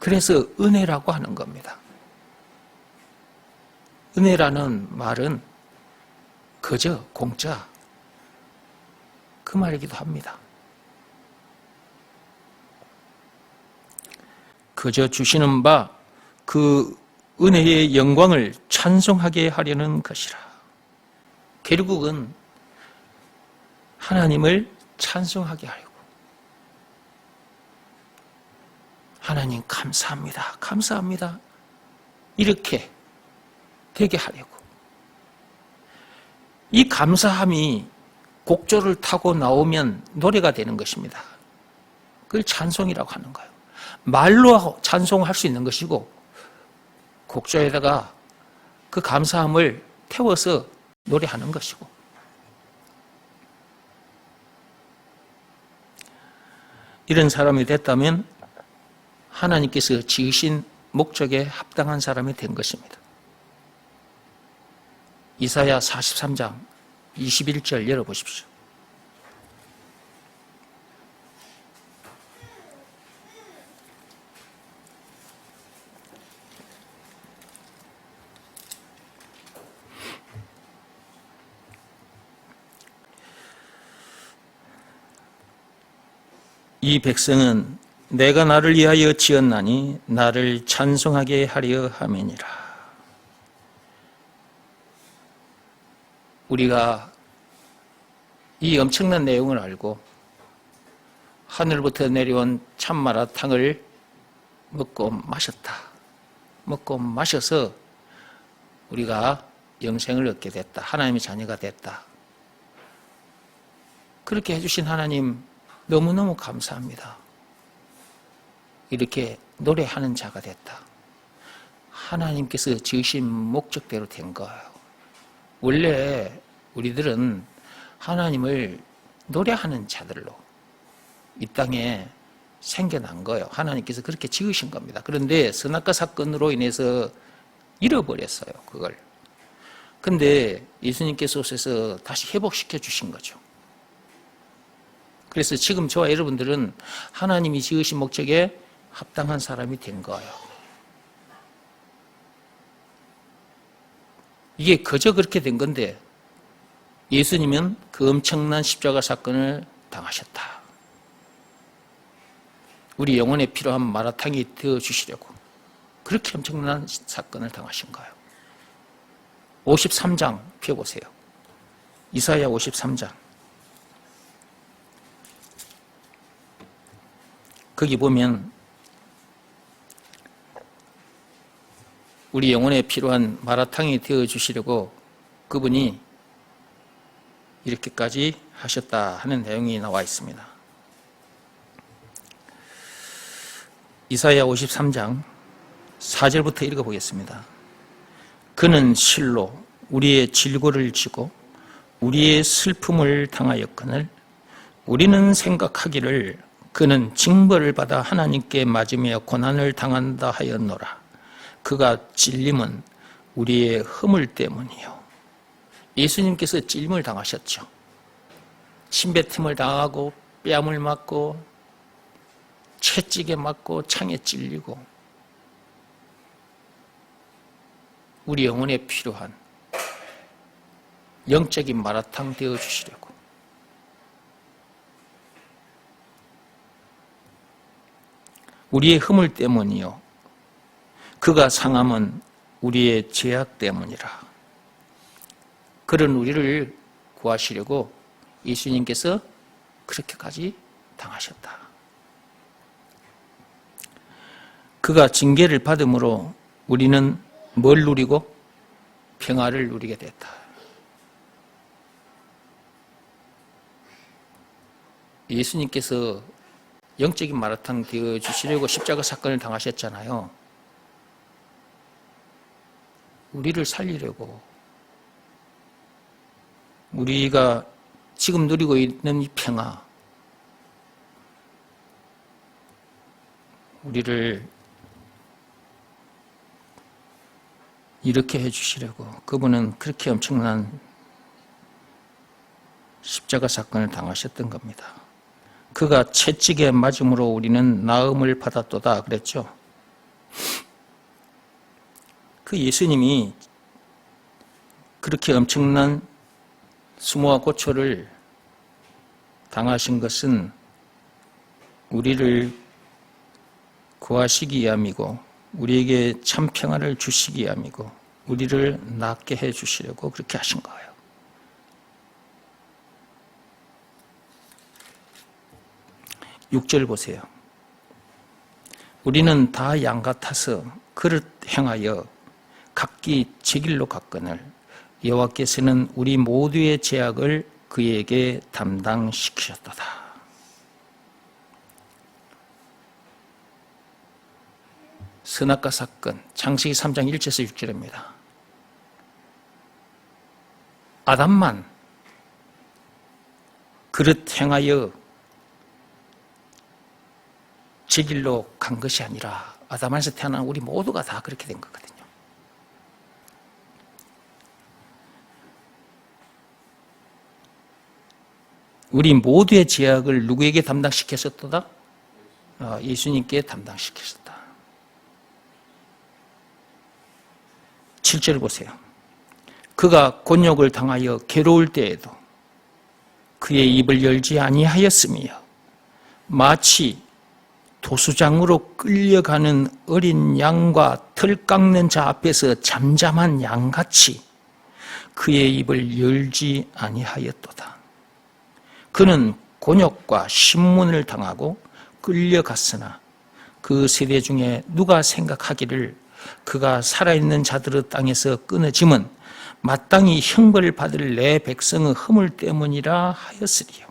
그래서 은혜라고 하는 겁니다. 은혜라는 말은 그저 공짜 그 말이기도 합니다. 그저 주시는 바 그 은혜의 영광을 찬송하게 하려는 것이라. 결국은 하나님을 찬송하게 하려고. 하나님 감사합니다. 감사합니다. 이렇게 되게 하려고. 이 감사함이 곡조를 타고 나오면 노래가 되는 것입니다. 그걸 찬송이라고 하는 거예요. 말로 찬송할 수 있는 것이고 곡조에다가 그 감사함을 태워서 노래하는 것이고, 이런 사람이 됐다면 하나님께서 지으신 목적에 합당한 사람이 된 것입니다. 이사야 43장 21절 열어보십시오. 이 백성은 내가 나를 위하여 지었나니 나를 찬송하게 하려 함이니라. 우리가 이 엄청난 내용을 알고 하늘부터 내려온 참마라탕을 먹고 마셨다. 먹고 마셔서 우리가 영생을 얻게 됐다. 하나님의 자녀가 됐다. 그렇게 해주신 하나님 너무너무 감사합니다. 이렇게 노래하는 자가 됐다. 하나님께서 지으신 목적대로 된 거예요. 원래 우리들은 하나님을 노래하는 자들로 이 땅에 생겨난 거예요. 하나님께서 그렇게 지으신 겁니다. 그런데 선악과 사건으로 인해서 잃어버렸어요, 그걸. 근데 예수님께서 오셔서 다시 회복시켜 주신 거죠. 그래서 지금 저와 여러분들은 하나님이 지으신 목적에 합당한 사람이 된 거예요. 이게 그저 그렇게 된 건데 예수님은 그 엄청난 십자가 사건을 당하셨다. 우리 영혼에 필요한 마라탕이 되어주시려고 그렇게 엄청난 사건을 당하신 거예요. 53장 펴보세요. 이사야 53장. 거기 보면 우리 영혼에 필요한 마라탕이 되어주시려고 그분이 이렇게까지 하셨다 하는 내용이 나와 있습니다. 이사야 53장 4절부터 읽어보겠습니다. 그는 실로 우리의 질고를 지고 우리의 슬픔을 당하였거늘 우리는 생각하기를 그는 징벌을 받아 하나님께 맞으며 고난을 당한다 하였노라. 그가 찔림은 우리의 허물 때문이요. 예수님께서 찔림을 당하셨죠. 침뱉음을 당하고 뺨을 맞고 채찍에 맞고 창에 찔리고 우리 영혼에 필요한 영적인 마라탕 되어주시려고 우리의 허물 때문이요 그가 상함은 우리의 죄악 때문이라. 그런 우리를 구하시려고 예수님께서 그렇게까지 당하셨다. 그가 징계를 받음으로 우리는 뭘 누리고 평화를 누리게 됐다. 예수님께서 영적인 마라탕 되어주시려고 십자가 사건을 당하셨잖아요. 우리를 살리려고 우리가 지금 누리고 있는 이 평화, 우리를 이렇게 해주시려고 그분은 그렇게 엄청난 십자가 사건을 당하셨던 겁니다. 그가 채찍에 맞음으로 우리는 나음을 받았도다 그랬죠. 그 예수님이 그렇게 엄청난 수모와 고초를 당하신 것은 우리를 구하시기 위함이고 우리에게 참 평안을 주시기 위함이고 우리를 낫게 해 주시려고 그렇게 하신 거예요. 6절 보세요. 우리는 다 양 같아서 그릇 행하여 각기 제 길로 갔거늘 여호와께서는 우리 모두의 죄악을 그에게 담당시키셨도다. 선악과 사건, 창세기 3장 1절에서 6절입니다. 아담만 그릇 행하여 제 길로 간 것이 아니라 아담 안에서 태어난 우리 모두가 다 그렇게 된 거거든요. 우리 모두의 죄악을 누구에게 담당시켰었다? 예수님께 담당시켰었다. 7절 보세요. 그가 곤욕을 당하여 괴로울 때에도 그의 입을 열지 아니하였으며 마치 도수장으로 끌려가는 어린 양과 털 깎는 자 앞에서 잠잠한 양같이 그의 입을 열지 아니하였도다. 그는 곤욕과 신문을 당하고 끌려갔으나 그 세대 중에 누가 생각하기를 그가 살아있는 자들의 땅에서 끊어짐은 마땅히 형벌을 받을 내 백성의 허물 때문이라 하였으리요.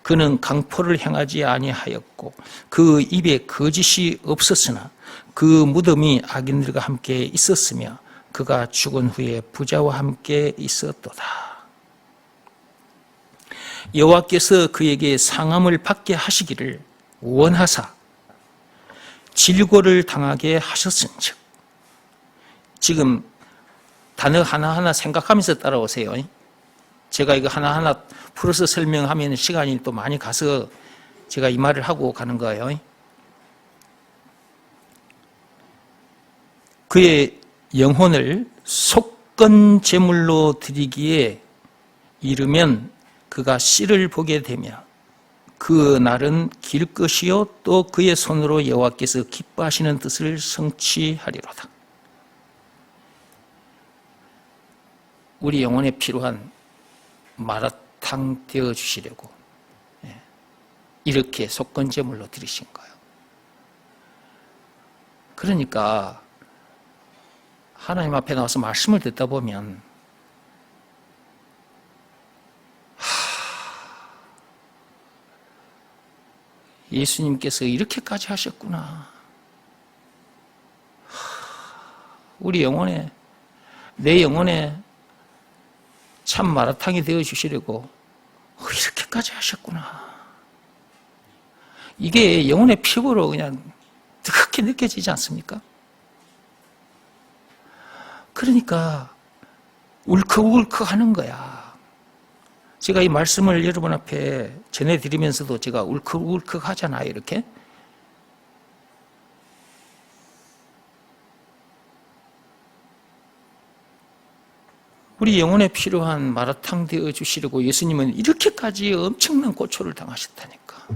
그는 강포를 행하지 아니하였고 그 입에 거짓이 없었으나 그 무덤이 악인들과 함께 있었으며 그가 죽은 후에 부자와 함께 있었도다. 여호와께서 그에게 상함을 받게 하시기를 원하사 질고를 당하게 하셨은즉. 지금 단어 하나하나 생각하면서 따라오세요. 제가 이거 하나하나 풀어서 설명하면 시간이 또 많이 가서 제가 이 말을 하고 가는 거예요. 그의 영혼을 속건 제물로 드리기에 이르면 그가 씨를 보게 되며 그 날은 길 것이요 또 그의 손으로 여호와께서 기뻐하시는 뜻을 성취하리로다. 우리 영혼에 필요한 마라탕 되어 주시려고 이렇게 속건제물로 드리신 거예요. 그러니까 하나님 앞에 나와서 말씀을 듣다 보면 예수님께서 이렇게까지 하셨구나. 우리 영혼에, 내 영혼에 참 마라탕이 되어 주시려고 이렇게까지 하셨구나. 이게 영혼의 피부로 그냥 뜨겁게 느껴지지 않습니까? 그러니까 울컥울컥 하는 거야. 제가 이 말씀을 여러분 앞에 전해드리면서도 제가 울컥울컥 하잖아요, 이렇게. 우리 영혼에 필요한 마라탕 되어 주시려고 예수님은 이렇게까지 엄청난 고초를 당하셨다니까.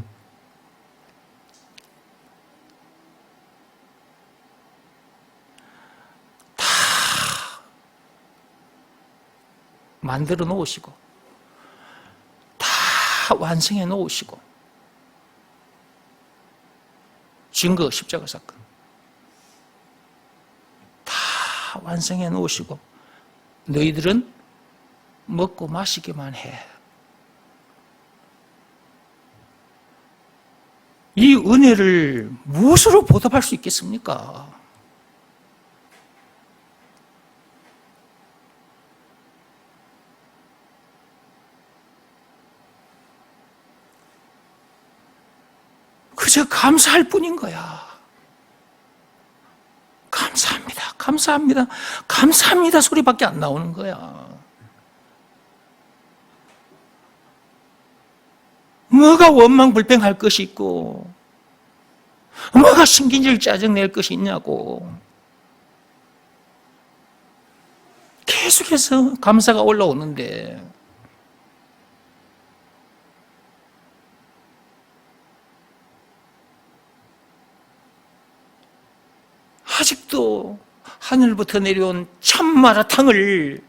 다 만들어 놓으시고 다 완성해 놓으시고 증거 십자가 사건 다 완성해 놓으시고 너희들은 먹고 마시기만 해. 이 은혜를 무엇으로 보답할 수 있겠습니까? 그저 감사할 뿐인 거야. 감사합니다. 감사합니다. 감사합니다 소리밖에 안 나오는 거야. 뭐가 원망불평할 것이 있고 뭐가 신경질 짜증낼 것이 있냐고. 계속해서 감사가 올라오는데 아직도 하늘부터 내려온 참마라탕을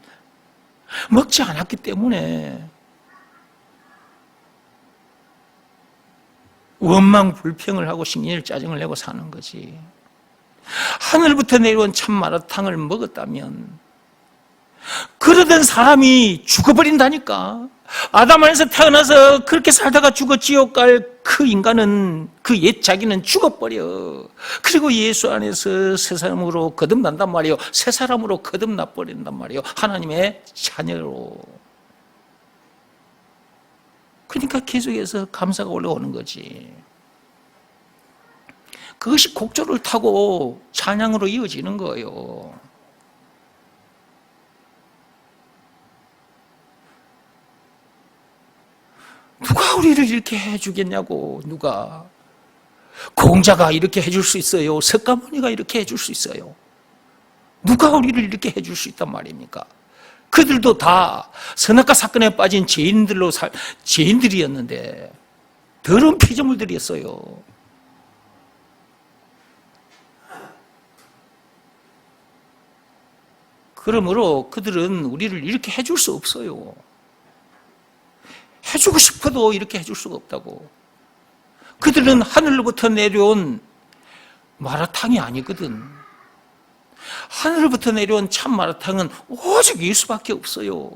먹지 않았기 때문에 원망 불평을 하고 신경질 짜증을 내고 사는 거지. 하늘부터 내려온 참마라탕을 먹었다면 그러던 사람이 죽어버린다니까. 아담 안에서 태어나서 그렇게 살다가 죽어 지옥 갈 그 인간은, 그 옛 자기는 죽어버려. 그리고 예수 안에서 새 사람으로 거듭난단 말이에요. 새 사람으로 거듭나 버린단 말이에요. 하나님의 자녀로. 그러니까 계속해서 감사가 올라오는 거지. 그것이 곡조를 타고 찬양으로 이어지는 거예요. 누가 우리를 이렇게 해주겠냐고. 누가. 공자가 이렇게 해줄 수 있어요. 석가모니가 이렇게 해줄 수 있어요. 누가 우리를 이렇게 해줄 수 있단 말입니까? 그들도 다 선악과 사건에 빠진 죄인들이었는데 더러운 피조물들이었어요. 그러므로 그들은 우리를 이렇게 해줄 수 없어요. 해주고 싶어도 이렇게 해줄 수가 없다고. 그들은 하늘로부터 내려온 마라탕이 아니거든. 하늘로부터 내려온 참 마라탕은 오직 예수밖에 없어요.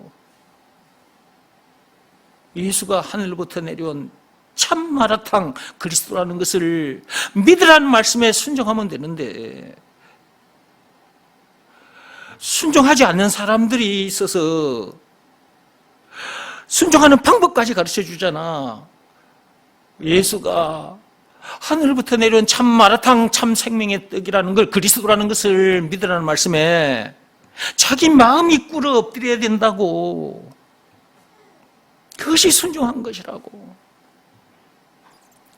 예수가 하늘로부터 내려온 참 마라탕 그리스도라는 것을 믿으라는 말씀에 순종하면 되는데, 순종하지 않는 사람들이 있어서 순종하는 방법까지 가르쳐 주잖아. 예수가 하늘부터 내려온 참 마라탕, 참 생명의 떡이라는 걸, 그리스도라는 것을 믿으라는 말씀에 자기 마음이 꿇어 엎드려야 된다고. 그것이 순종한 것이라고.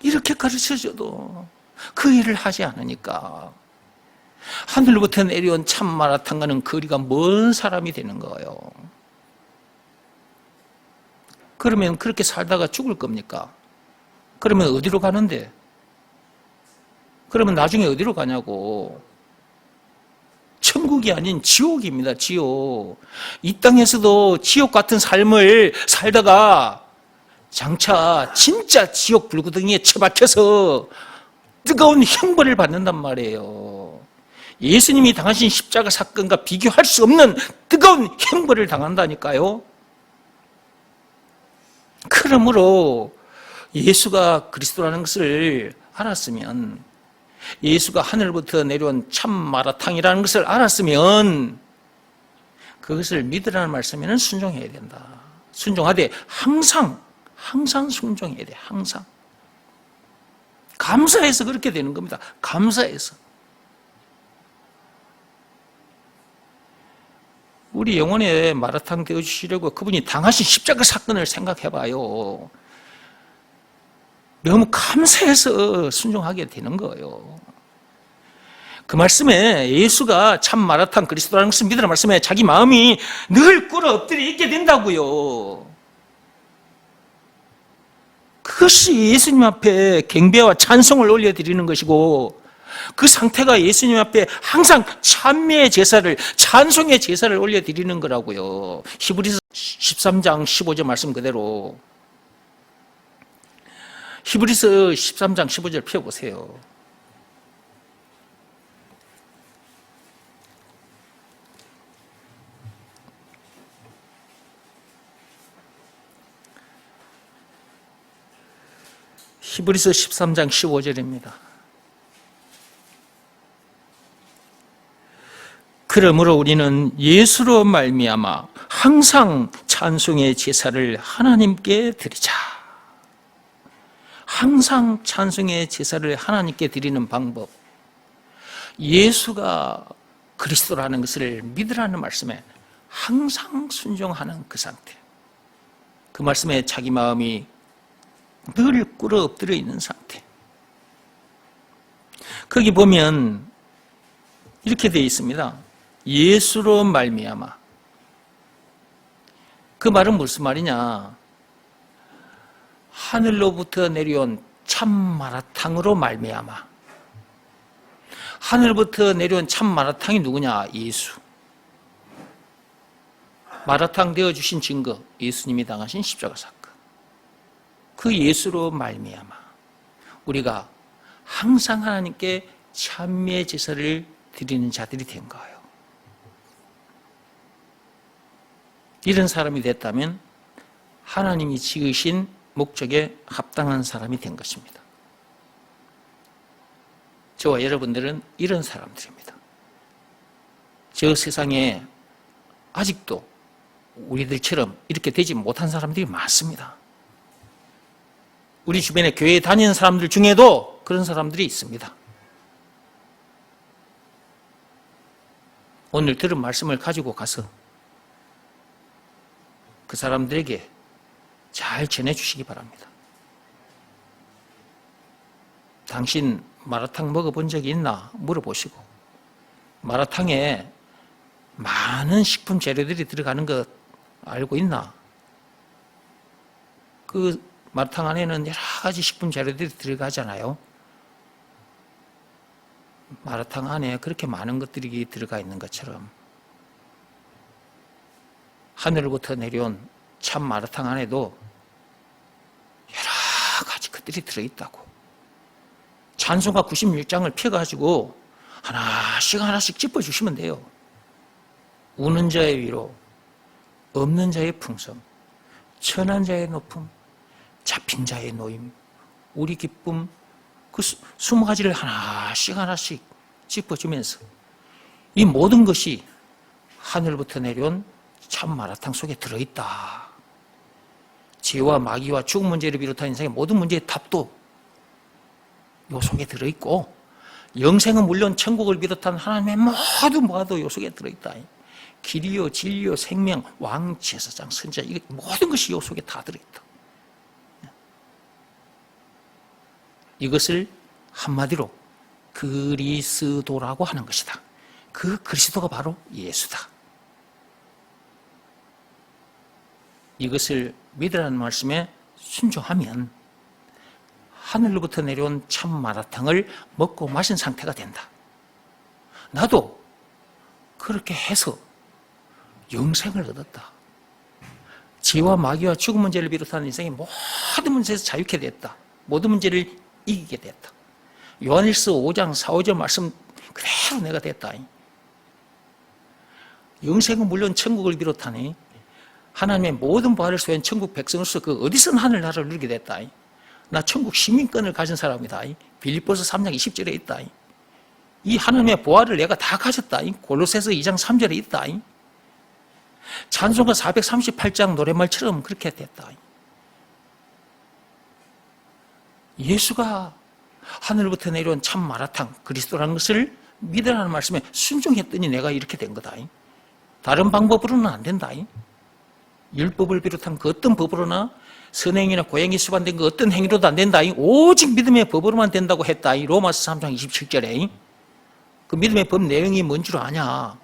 이렇게 가르쳐줘도 그 일을 하지 않으니까 하늘부터 내려온 참 마라탕과는 거리가 먼 사람이 되는 거예요. 그러면 그렇게 살다가 죽을 겁니까? 그러면 어디로 가는데? 그러면 나중에 어디로 가냐고. 천국이 아닌 지옥입니다. 지옥. 이 땅에서도 지옥 같은 삶을 살다가 장차 진짜 지옥 불구덩이에 처박혀서 뜨거운 형벌을 받는단 말이에요. 예수님이 당하신 십자가 사건과 비교할 수 없는 뜨거운 형벌을 당한다니까요. 그러므로 예수가 그리스도라는 것을 알았으면, 예수가 하늘부터 내려온 참 마라탕이라는 것을 알았으면 그것을 믿으라는 말씀에는 순종해야 된다. 순종하되 항상 순종해야 돼. 항상. 감사해서 그렇게 되는 겁니다. 감사해서. 우리 영혼에 마라탕 되어주시려고 그분이 당하신 십자가 사건을 생각해봐요. 너무 감사해서 순종하게 되는 거예요. 그 말씀에 예수가 참 마라탕 그리스도라는 것을 믿으라는 말씀에 자기 마음이 늘 꿇어 엎드려 있게 된다고요. 그것이 예수님 앞에 경배와 찬송을 올려드리는 것이고, 그 상태가 예수님 앞에 항상 찬미의 제사를, 찬송의 제사를 올려드리는 거라고요. 히브리서 13장 15절 말씀 그대로. 히브리서 13장 15절 펴보세요. 히브리서 13장 15절입니다. 그러므로 우리는 예수로 말미암아 항상 찬송의 제사를 하나님께 드리자. 항상 찬송의 제사를 하나님께 드리는 방법. 예수가 그리스도라는 것을 믿으라는 말씀에 항상 순종하는 그 상태. 그 말씀에 자기 마음이 늘 꿇어 엎드려 있는 상태. 거기 보면 이렇게 되어 있습니다. 예수로 말미암아. 그 말은 무슨 말이냐? 하늘로부터 내려온 참 마라탕으로 말미암아. 하늘부터 내려온 참 마라탕이 누구냐? 예수. 마라탕 되어주신 증거, 예수님이 당하신 십자가 사건. 그 예수로 말미암아 우리가 항상 하나님께 찬미의 제사를 드리는 자들이 된 거예요. 이런 사람이 됐다면 하나님이 지으신 목적에 합당한 사람이 된 것입니다. 저와 여러분들은 이런 사람들입니다. 저 세상에 아직도 우리들처럼 이렇게 되지 못한 사람들이 많습니다. 우리 주변에 교회에 다니는 사람들 중에도 그런 사람들이 있습니다. 오늘 들은 말씀을 가지고 가서 그 사람들에게 잘 전해주시기 바랍니다. 당신 마라탕 먹어본 적이 있나 물어보시고, 마라탕에 많은 식품 재료들이 들어가는 것 알고 있나? 그 마라탕 안에는 여러 가지 식품 재료들이 들어가잖아요. 마라탕 안에 그렇게 많은 것들이 들어가 있는 것처럼 하늘로부터 내려온 참 마라탕 안에도 여러 가지 것들이 들어있다고. 찬송가 96장을 펴가지고 하나씩 짚어주시면 돼요. 우는 자의 위로, 없는 자의 풍성, 천한 자의 높음, 잡힌 자의 노임, 우리 기쁨, 그 20가지를 하나씩 짚어주면서 이 모든 것이 하늘부터 내려온 참 마라탕 속에 들어있다. 죄와 마귀와 죽음 문제를 비롯한 인생의 모든 문제의 답도 요 속에 들어있고, 영생은 물론 천국을 비롯한 하나님의 모든 요 속에 들어있다. 길이요 진리요 생명 왕 제사장 선지자, 이게 모든 것이 요 속에 다 들어있다. 이것을 한마디로 그리스도라고 하는 것이다. 그 그리스도가 바로 예수다. 이것을 믿으라는 말씀에 순종하면 하늘로부터 내려온 참 마라탕을 먹고 마신 상태가 된다. 나도 그렇게 해서 영생을 얻었다. 죄와 마귀와 죽음 문제를 비롯한 인생의 모든 문제에서 자유케 됐다. 모든 문제를 이기게 됐다. 요한일서 5장 4, 5절 말씀 그대로 내가 됐다. 영생은 물론 천국을 비롯하니 하나님의 모든 부활을 소유한 천국 백성으로서 그 어디서나 하늘나라를 누리게 됐다. 나 천국 시민권을 가진 사람이다. 빌립보서 3장 20절에 있다. 이 하나님의 부활을 내가 다 가졌다. 골로새서 2장 3절에 있다. 찬송가 438장 노랫말처럼 그렇게 됐다. 예수가 하늘부터 내려온 참 마라탕 그리스도라는 것을 믿으라는 말씀에 순종했더니 내가 이렇게 된 거다. 다른 방법으로는 안 된다. 율법을 비롯한 그 어떤 법으로나 선행이나 고행이 수반된 그 어떤 행위로도 안 된다. 오직 믿음의 법으로만 된다고 했다. 로마서 3장 27절에. 그 믿음의 법 내용이 뭔 줄 아냐?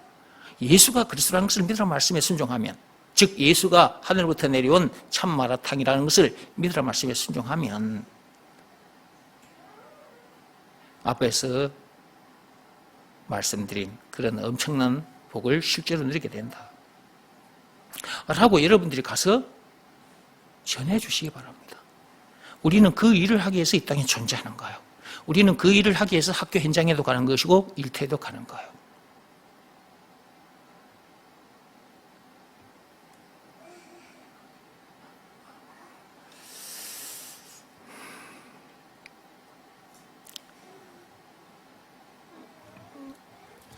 예수가 그리스도라는 것을 믿으라는 말씀에 순종하면, 즉 예수가 하늘부터 내려온 참 마라탕이라는 것을 믿으라는 말씀에 순종하면 앞에서 말씀드린 그런 엄청난 복을 실제로 누리게 된다. 라고 여러분들이 가서 전해주시기 바랍니다. 우리는 그 일을 하기 위해서 이 땅에 존재하는 거예요. 우리는 그 일을 하기 위해서 학교 현장에도 가는 것이고 일터에도 가는 거예요.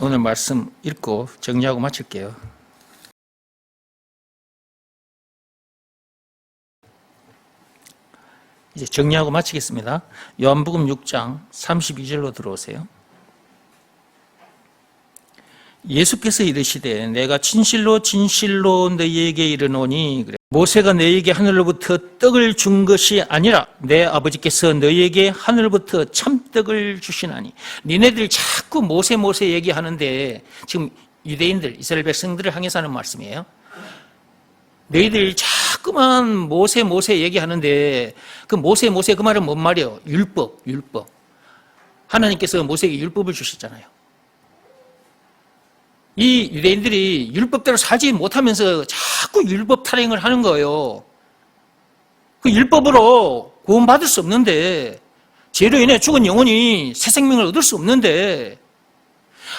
오늘 말씀 읽고 정리하고 마칠게요. 이제 정리하고 마치겠습니다. 요한복음 6장 32절로 들어오세요. 예수께서 이르시되 내가 진실로 너희에게 이르노니 그래. 모세가 너희에게 하늘로부터 떡을 준 것이 아니라 내 아버지께서 너희에게 하늘로부터 참떡을 주시나니. 니네들 자꾸 모세 얘기하는데 지금 유대인들 이스라엘 백성들을 향해서 하는 말씀이에요. 너희들 자꾸만 모세 얘기하는데 그 모세 그 말은 뭔 말이에요? 율법. 하나님께서 모세에게 율법을 주셨잖아요. 이 유대인들이 율법대로 살지 못하면서 자꾸 율법 탈행을 하는 거예요. 그 율법으로 구원받을 수 없는데, 죄로 인해 죽은 영혼이 새 생명을 얻을 수 없는데,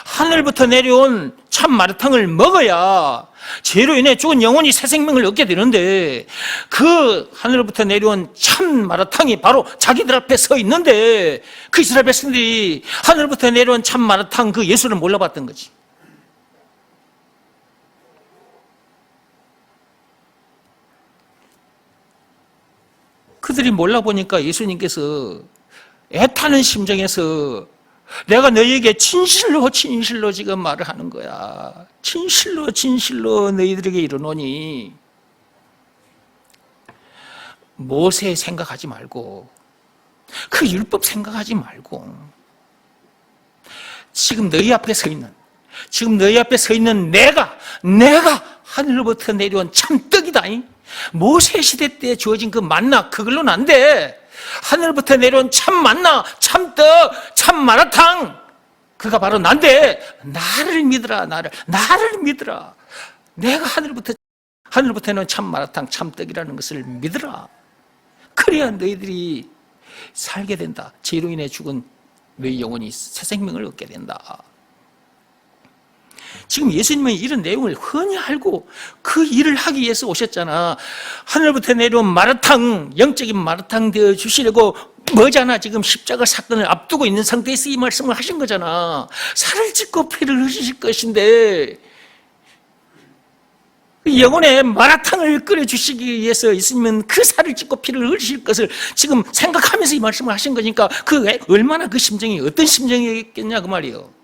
하늘부터 내려온 참 마라탕을 먹어야 죄로 인해 죽은 영혼이 새 생명을 얻게 되는데, 그 하늘부터 내려온 참 마라탕이 바로 자기들 앞에 서 있는데, 그 이스라엘 백성들이 하늘부터 내려온 참 마라탕 그 예수를 몰라봤던 거지. 그들이 몰라보니까 예수님께서 애타는 심정에서 내가 너희에게 진실로 지금 말을 하는 거야. 진실로 너희들에게 이르노니 모세 생각하지 말고 그 율법 생각하지 말고 지금 너희 앞에 서 있는 내가 하늘로부터 내려온 참떡이다. 모세 시대 때 주어진 그 만나 그걸로는 안 돼. 하늘부터 내려온 참 만나, 참떡, 참 마라탕 그가 바로 난데 나를 믿으라. 내가 하늘부터 내려온 참 마라탕, 참떡이라는 것을 믿으라. 그래야 너희들이 살게 된다. 죄로 인해 죽은 너희 영혼이 새 생명을 얻게 된다. 지금 예수님은 이런 내용을 흔히 알고 그 일을 하기 위해서 오셨잖아. 하늘부터 내려온 마라탕, 영적인 마라탕 되어 주시려고 뭐잖아. 지금 십자가 사건을 앞두고 있는 상태에서 이 말씀을 하신 거잖아. 살을 찢고 피를 흘리실 것인데 영혼의 마라탕을 끓여주시기 위해서 예수님은 그 살을 찢고 피를 흘리실 것을 지금 생각하면서 이 말씀을 하신 거니까 그 얼마나 그 심정이 어떤 심정이겠냐 그 말이에요.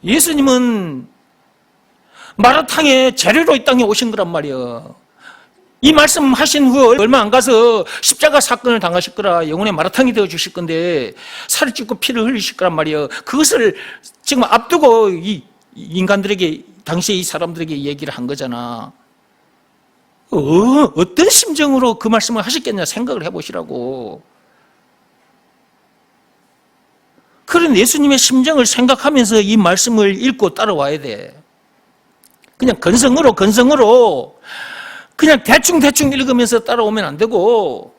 예수님은 마라탕의 재료로 이 땅에 오신 거란 말이에요. 이 말씀 하신 후 얼마 안 가서 십자가 사건을 당하실 거라 영혼의 마라탕이 되어 주실 건데 살을 찢고 피를 흘리실 거란 말이에요. 그것을 지금 앞두고 이 인간들에게 당시에 이 사람들에게 얘기를 한 거잖아. 어떤 심정으로 그 말씀을 하셨겠냐 생각을 해보시라고. 그런 예수님의 심정을 생각하면서 이 말씀을 읽고 따라와야 돼. 그냥 건성으로 그냥 대충 읽으면서 따라오면 안 되고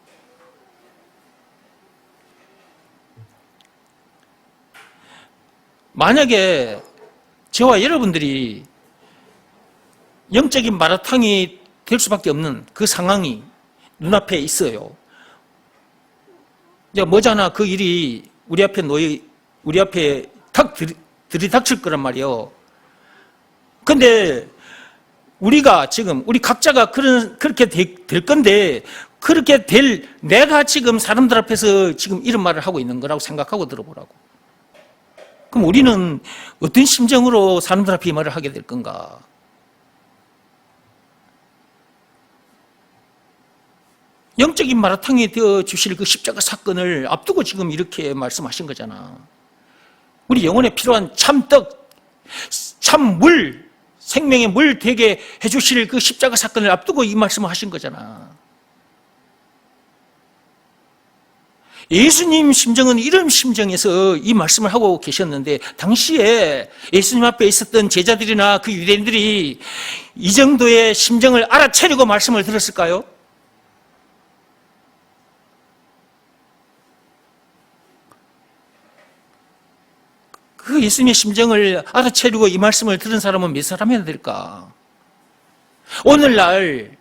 만약에 저와 여러분들이 영적인 마라탕이 될 수밖에 없는 그 상황이 눈앞에 있어요. 뭐잖아 그 일이 우리 앞에 탁 들이닥칠 거란 말이에요. 근데 우리가 지금 우리 각자가 그렇게 될 건데 그렇게 될 내가 지금 사람들 앞에서 지금 이런 말을 하고 있는 거라고 생각하고 들어보라고. 그럼 우리는 어떤 심정으로 사람들 앞에 이 말을 하게 될 건가? 영적인 마라탕이 되어 주실 그 십자가 사건을 앞두고 지금 이렇게 말씀하신 거잖아. 우리 영혼에 필요한 참떡, 참물, 생명의 물 되게 해주실 그 십자가 사건을 앞두고 이 말씀을 하신 거잖아. 예수님 심정은 이런 심정에서 이 말씀을 하고 계셨는데 당시에 예수님 앞에 있었던 제자들이나 그 유대인들이 이 정도의 심정을 알아채려고 말씀을 들었을까요? 그 예수님의 심정을 알아채려고 이 말씀을 들은 사람은 몇 사람이나 될까? 오늘날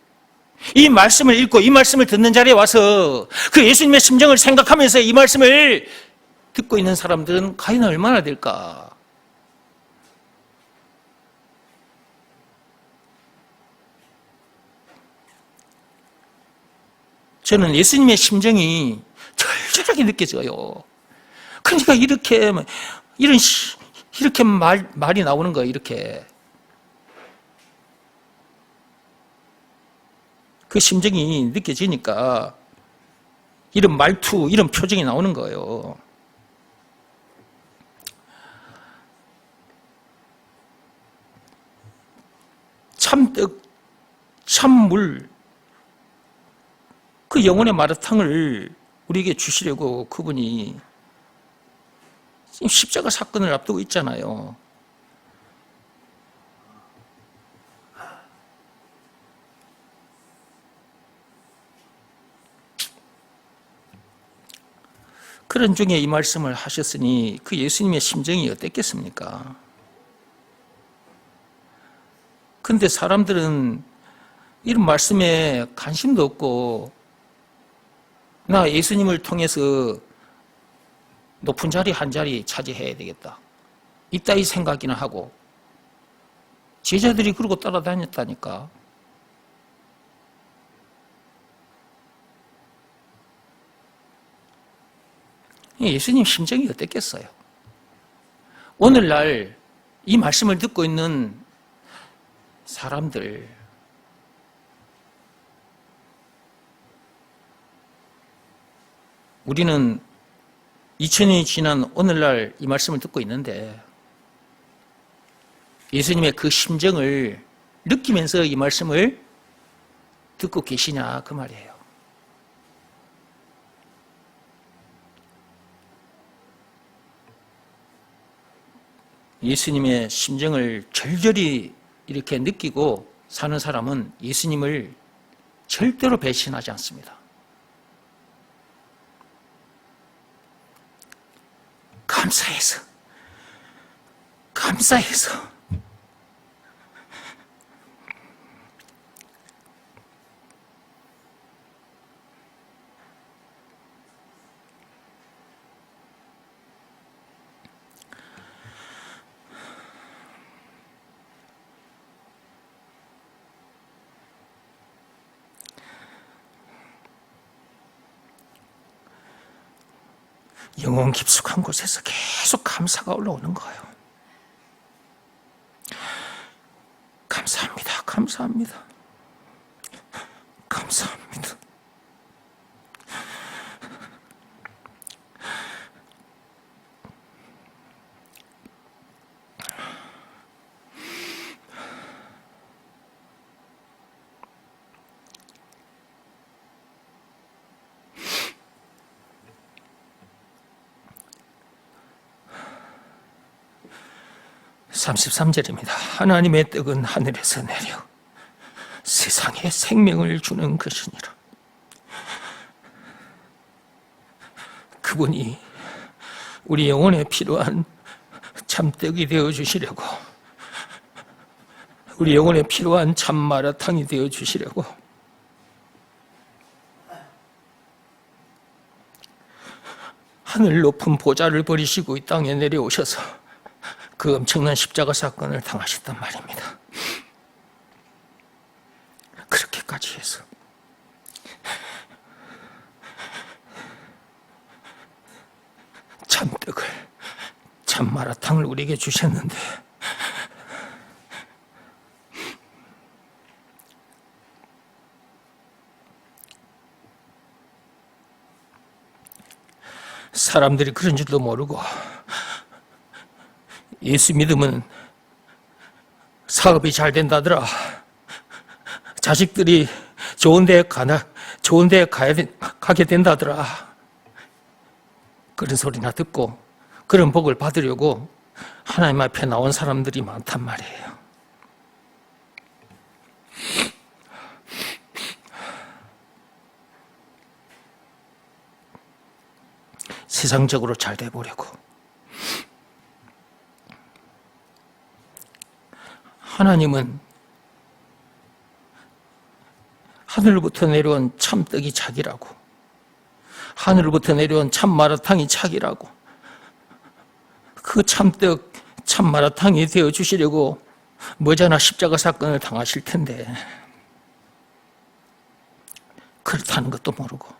이 말씀을 읽고 이 말씀을 듣는 자리에 와서 그 예수님의 심정을 생각하면서 이 말씀을 듣고 있는 사람들은 과연 얼마나 될까? 저는 예수님의 심정이 절절하게 느껴져요. 그러니까 이렇게 말이 나오는 거예요, 이렇게. 그 심정이 느껴지니까 이런 말투, 이런 표정이 나오는 거예요. 참떡, 참물, 그 영혼의 마라탕을 우리에게 주시려고 그분이 지금 십자가 사건을 앞두고 있잖아요. 그런 중에 이 말씀을 하셨으니 그 예수님의 심정이 어땠겠습니까? 근데 사람들은 이런 말씀에 관심도 없고 나 예수님을 통해서 높은 자리 한 자리 차지해야 되겠다. 이따위 생각이나 하고 제자들이 그러고 따라다녔다니까. 예수님 심정이 어땠겠어요? 오늘날 이 말씀을 듣고 있는 사람들, 우리는 2000년이 지난 오늘날 이 말씀을 듣고 있는데 예수님의 그 심정을 느끼면서 이 말씀을 듣고 계시냐 그 말이에요. 예수님의 심정을 절절히 이렇게 느끼고 사는 사람은 예수님을 절대로 배신하지 않습니다. 감사해서 영혼 깊숙한 곳에서 계속 감사가 올라오는 거예요. 감사합니다. 감사합니다. 감사합니다. (33절입니다) 하나님의 떡은 하늘에서 내려 세상에 생명을 주는 것이니라. 그분이 우리 영혼에 필요한 참떡이 되어주시려고, 우리 영혼에 필요한 참 마라탕이 되어주시려고 하늘 높은 보좌를 버리시고 이 땅에 내려오셔서 그 엄청난 십자가 사건을 당하셨단 말입니다. 그렇게까지 해서 참떡을, 참 마라탕을 우리에게 주셨는데 사람들이 그런 줄도 모르고 예수 믿으면 사업이 잘 된다더라, 자식들이 좋은 데 가게 된다더라, 그런 소리나 듣고 그런 복을 받으려고 하나님 앞에 나온 사람들이 많단 말이에요. 세상적으로 잘 돼보려고. 하나님은 하늘로부터 내려온 참떡이 자기라고, 하늘로부터 내려온 참 마라탕이 자기라고, 그 참떡, 참 마라탕이 되어주시려고 머지않아 십자가 사건을 당하실 텐데 그렇다는 것도 모르고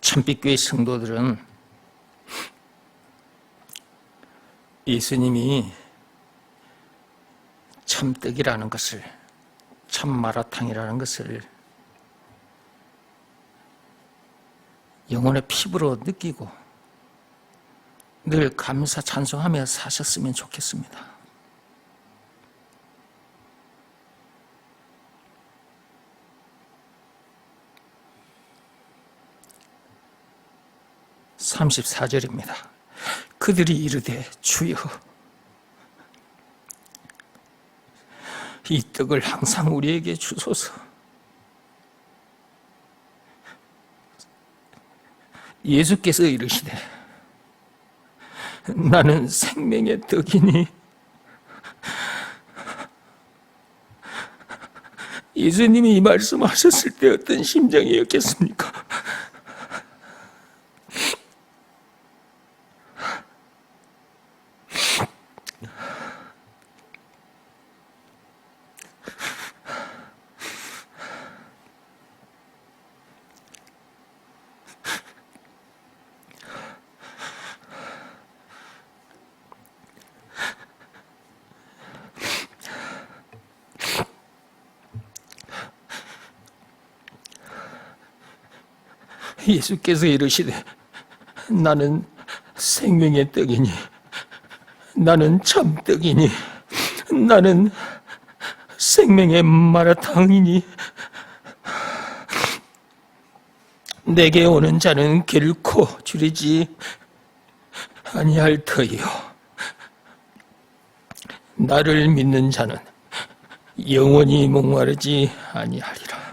참빛교회 성도들은 예수님이 참떡이라는 것을, 참 마라탕이라는 것을 영혼의 피부로 느끼고 늘 감사 찬송하며 사셨으면 좋겠습니다. (34절입니다) 그들이 이르되 주여 이 떡을 항상 우리에게 주소서. 예수께서 이르시되 나는 생명의 떡이니. 예수님이 이 말씀하셨을 때 어떤 심정이었겠습니까? 예수께서 이르시되 나는 생명의 떡이니 나는 참떡이니 나는 생명의 마라탕이니 내게 오는 자는 결코 줄이지 아니할 터이요 나를 믿는 자는 영원히 목마르지 아니하리라.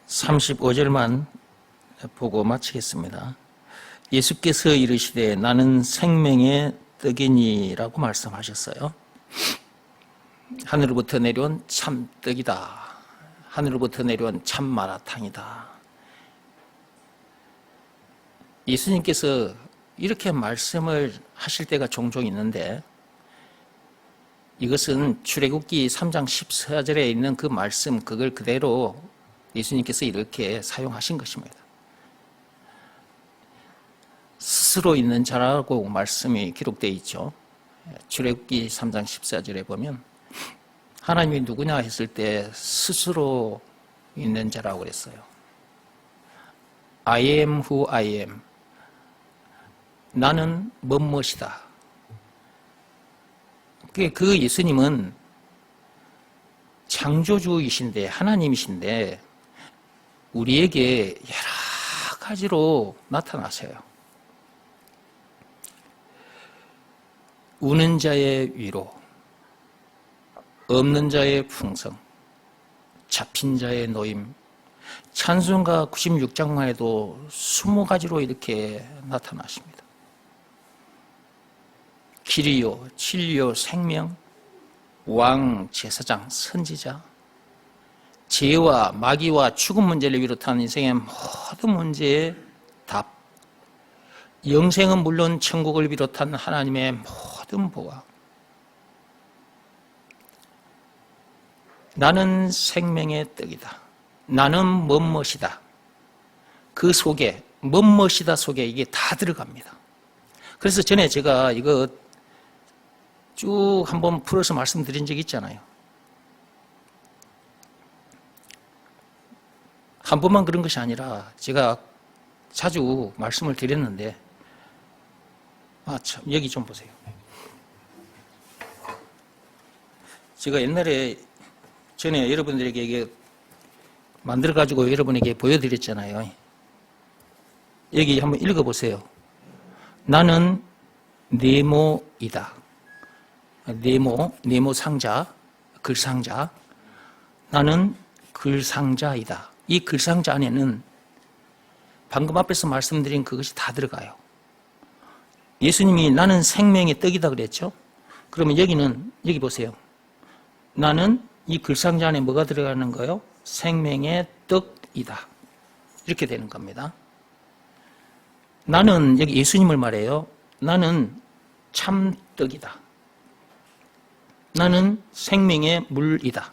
(35절만) 보고 마치겠습니다. 예수께서 이르시되 나는 생명의 떡이니라고 말씀하셨어요. 하늘로부터 내려온 참떡이다. 하늘로부터 내려온 참마라탕이다. 예수님께서 이렇게 말씀을 하실 때가 종종 있는데 이것은 출애굽기 3장 14절에 있는 그 말씀 그걸 그대로 예수님께서 이렇게 사용하신 것입니다. 스스로 있는 자라고 말씀이 기록되어 있죠. 출애굽기 3장 14절에 보면 하나님이 누구냐 했을 때 스스로 있는 자라고 그랬어요. I am who I am. 나는 무엇이다. 그 예수님은 창조주이신데 하나님이신데 우리에게 여러 가지로 나타나세요. 우는 자의 위로, 없는 자의 풍성, 잡힌 자의 노임, 찬송가 96장만 해도 20가지로 이렇게 나타나십니다. 길이요, 진리요, 생명, 왕, 제사장, 선지자, 죄와 마귀와 죽음 문제를 비롯한 인생의 모든 문제의 답, 영생은 물론 천국을 비롯한 하나님의 모든 보화. 나는 생명의 떡이다. 나는 무엇이다. 그 속에 무엇이다 속에 이게 다 들어갑니다. 그래서 전에 제가 이거 쭉 한번 풀어서 말씀드린 적이 있잖아요. 한 번만 그런 것이 아니라 제가 자주 말씀을 드렸는데, 참, 여기 좀 보세요. 제가 옛날에 전에 여러분들에게 이게 만들어가지고 여러분에게 보여드렸잖아요. 여기 한번 읽어보세요. 나는 네모이다. 네모 상자, 글상자. 나는 글상자이다. 이 글상자 안에는 방금 앞에서 말씀드린 그것이 다 들어가요. 예수님이 나는 생명의 떡이다 그랬죠? 그러면 여기 보세요. 나는 이 글상자 안에 뭐가 들어가는 거예요? 생명의 떡이다. 이렇게 되는 겁니다. 나는, 여기 예수님을 말해요. 나는 참떡이다. 나는 생명의 물이다.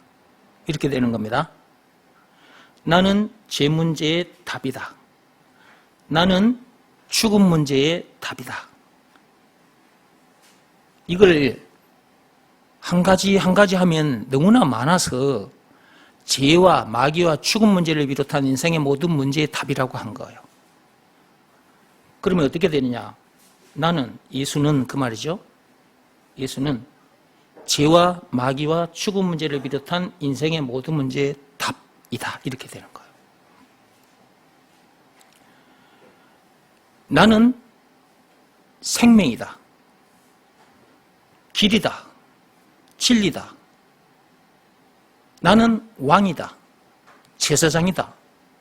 이렇게 되는 겁니다. 나는 제 문제의 답이다. 나는 죽음 문제의 답이다. 이걸 한 가지 하면 너무나 많아서 죄와 마귀와 죽음 문제를 비롯한 인생의 모든 문제의 답이라고 한 거예요. 그러면 어떻게 되느냐? 나는, 예수는 그 말이죠. 예수는 죄와 마귀와 죽음 문제를 비롯한 인생의 모든 문제의 답이다. 이렇게 되는 거예요. 나는 생명이다. 길이다. 진리다. 나는 왕이다. 제사장이다.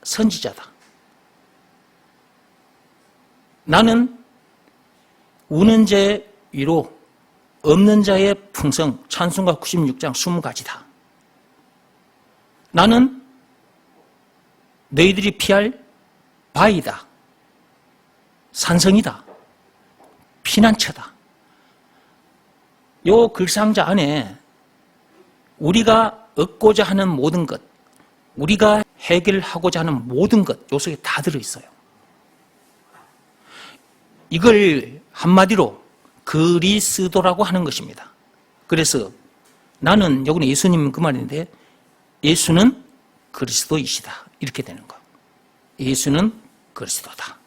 선지자다. 나는 우는 자의 위로, 없는 자의 풍성, 찬송가 96장 20가지다. 나는 너희들이 피할 바위다. 산성이다. 피난처다. 요 글상자 안에 우리가 얻고자 하는 모든 것, 우리가 해결하고자 하는 모든 것, 요 속에 다 들어있어요. 이걸 한마디로 그리스도라고 하는 것입니다. 그래서 나는, 여기는 예수님 그 말인데, 예수는 그리스도이시다. 이렇게 되는 거예요. 예수는 그리스도다.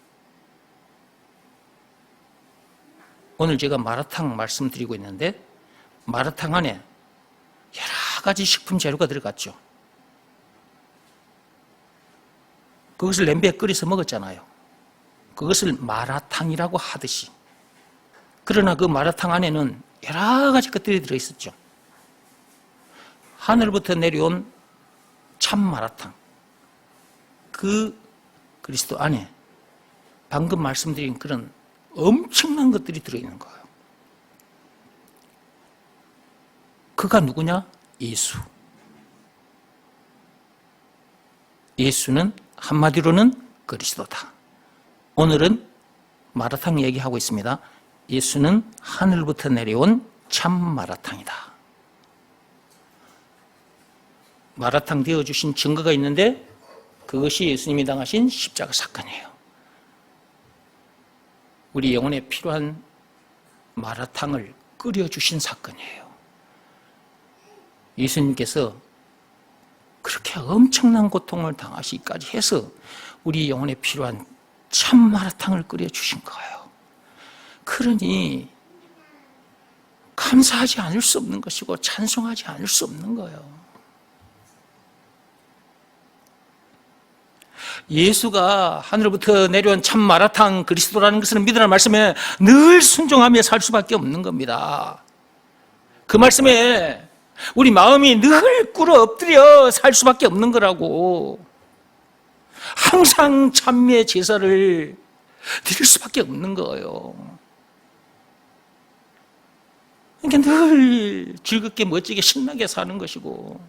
오늘 제가 마라탕 말씀드리고 있는데, 마라탕 안에 여러 가지 식품 재료가 들어갔죠. 그것을 냄비에 끓여서 먹었잖아요. 그것을 마라탕이라고 하듯이. 그러나 그 마라탕 안에는 여러 가지 것들이 들어있었죠. 하늘부터 내려온 참 마라탕. 그 그리스도 안에 방금 말씀드린 그런 엄청난 것들이 들어있는 거예요. 그가 누구냐? 예수. 예수는 한마디로는 그리스도다. 오늘은 마라탕 얘기하고 있습니다. 예수는 하늘부터 내려온 참 마라탕이다. 마라탕 되어주신 증거가 있는데 그것이 예수님이 당하신 십자가 사건이에요. 우리 영혼에 필요한 마라탕을 끓여주신 사건이에요. 예수님께서 그렇게 엄청난 고통을 당하시기까지 해서 우리 영혼에 필요한 참 마라탕을 끓여주신 거예요. 그러니 감사하지 않을 수 없는 것이고 찬송하지 않을 수 없는 거예요. 예수가 하늘부터 내려온 참 마라탕 그리스도라는 것을 믿으라는 말씀에 늘 순종하며 살 수밖에 없는 겁니다. 그 말씀에 우리 마음이 늘 꿇어 엎드려 살 수밖에 없는 거라고. 항상 찬미의 제사를 드릴 수밖에 없는 거예요. 그러니까 늘 즐겁게 멋지게 신나게 사는 것이고,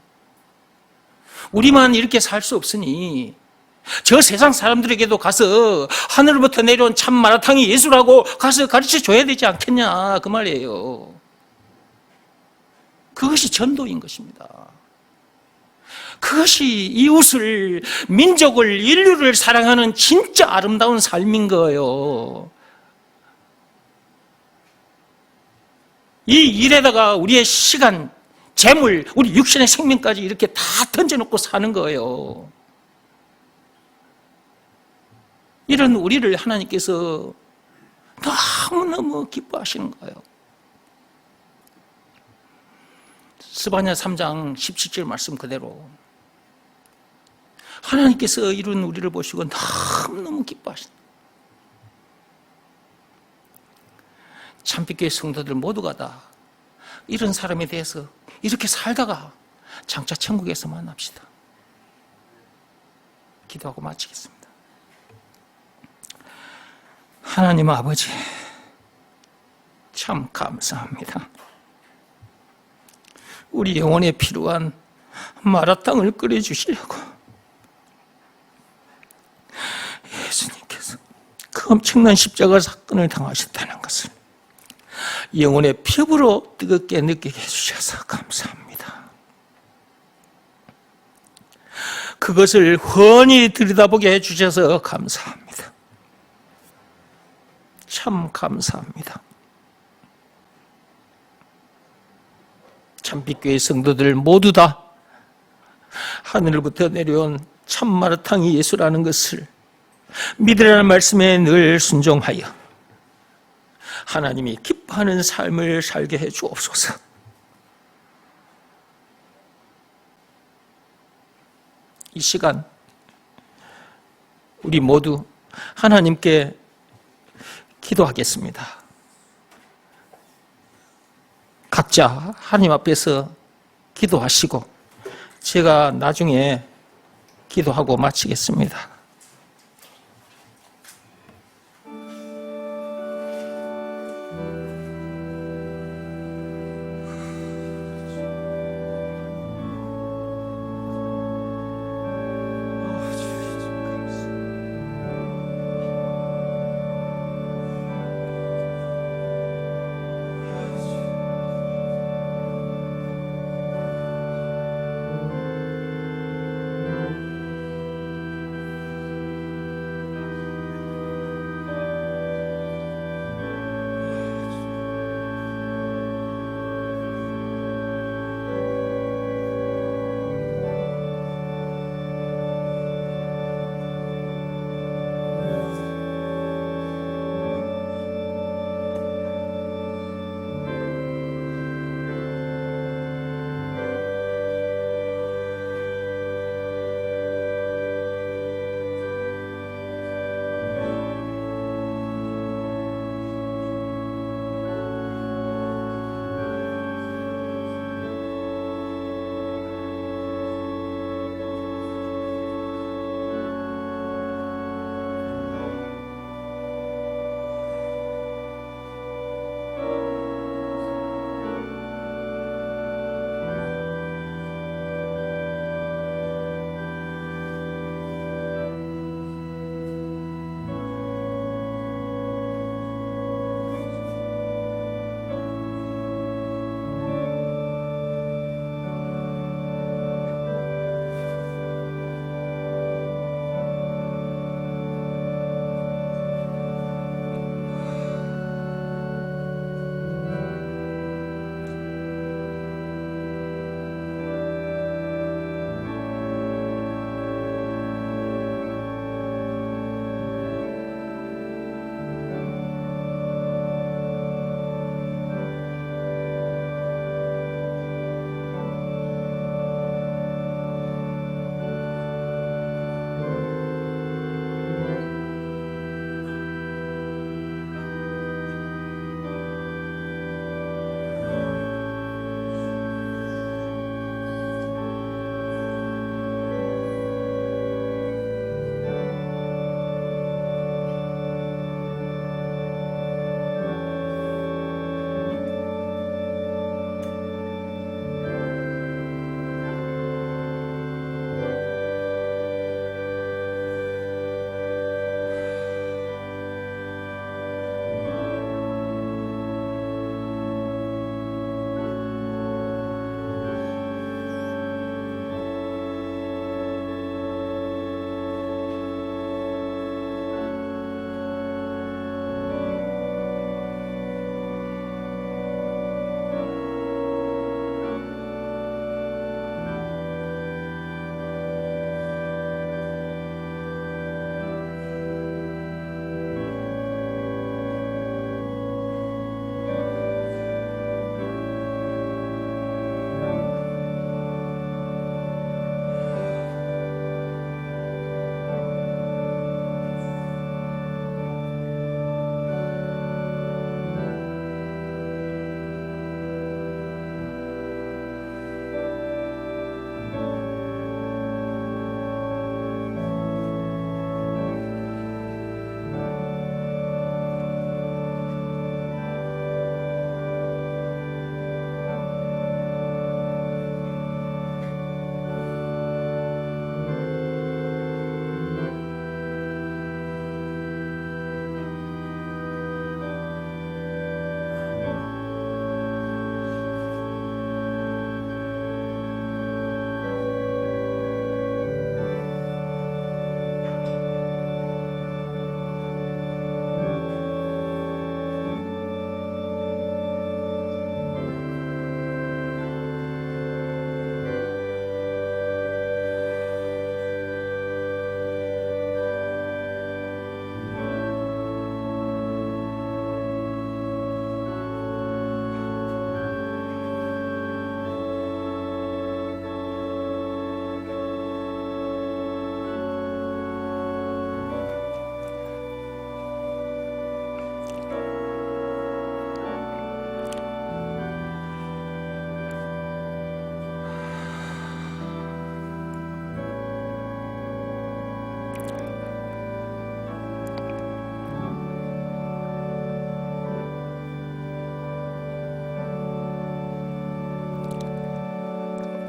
우리만 이렇게 살 수 없으니 저 세상 사람들에게도 가서 하늘부터 내려온 참 마라탕이 예수라고 가서 가르쳐 줘야 되지 않겠냐 그 말이에요. 그것이 전도인 것입니다. 그것이 이웃을, 민족을, 인류를 사랑하는 진짜 아름다운 삶인 거예요. 이 일에다가 우리의 시간, 재물, 우리 육신의 생명까지 이렇게 다 던져놓고 사는 거예요. 이런 우리를 하나님께서 너무너무 기뻐하시는 거예요. 스바냐 3장 17절 말씀 그대로 하나님께서 이런 우리를 보시고 너무너무 기뻐하신다. 참빛교회 성도들 모두가 다 이런 사람에 대해서 이렇게 살다가 장차 천국에서 만납시다. 기도하고 마치겠습니다. 하나님 아버지, 참 감사합니다. 우리 영혼에 필요한 마라탕을 끓여주시려고 예수님께서 그 엄청난 십자가 사건을 당하셨다는 것을 영혼의 피부로 뜨겁게 느끼게 해주셔서 감사합니다. 그것을 훤히 들여다보게 해주셔서 감사합니다. 참 감사합니다. 참빛교회 성도들 모두 다 하늘부터 내려온 참 마라탕이 예수라는 것을 믿으라는 말씀에 늘 순종하여 하나님이 기뻐하는 삶을 살게 해 주옵소서. 이 시간 우리 모두 하나님께 기도하겠습니다. 각자 하나님 앞에서 기도하시고 제가 나중에 기도하고 마치겠습니다.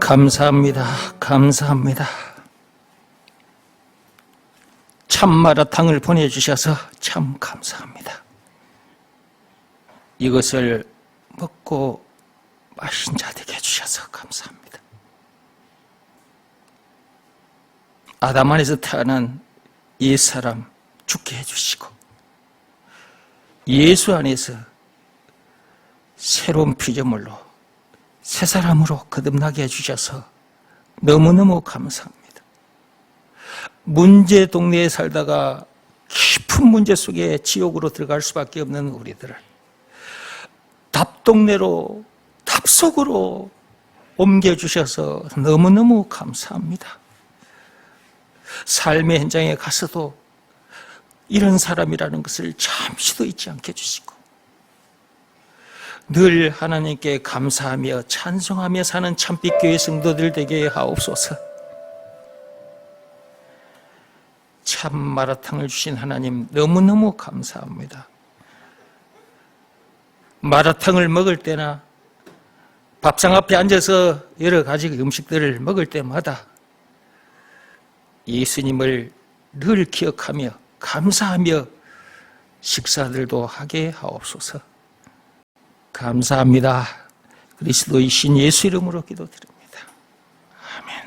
감사합니다. 감사합니다. 참 마라탕을 보내주셔서 참 감사합니다. 이것을 먹고 마신 자 되게 해주셔서 감사합니다. 아담 안에서 태어난 옛사람 죽게 해주시고 예수 안에서 새로운 피조물로 새 사람으로 거듭나게 해주셔서 너무너무 감사합니다. 문제 동네에 살다가 깊은 문제 속에 지옥으로 들어갈 수밖에 없는 우리들을 답동네로 답속으로 옮겨주셔서 너무너무 감사합니다. 삶의 현장에 가서도 이런 사람이라는 것을 잠시도 잊지 않게 해주시고 늘 하나님께 감사하며 찬송하며 사는 참빛교회 성도들 되게 하옵소서. 참 마라탕을 주신 하나님 너무너무 감사합니다. 마라탕을 먹을 때나 밥상 앞에 앉아서 여러 가지 음식들을 먹을 때마다 예수님을 늘 기억하며 감사하며 식사들도 하게 하옵소서. 감사합니다. 그리스도이신 예수 이름으로 기도드립니다. 아멘.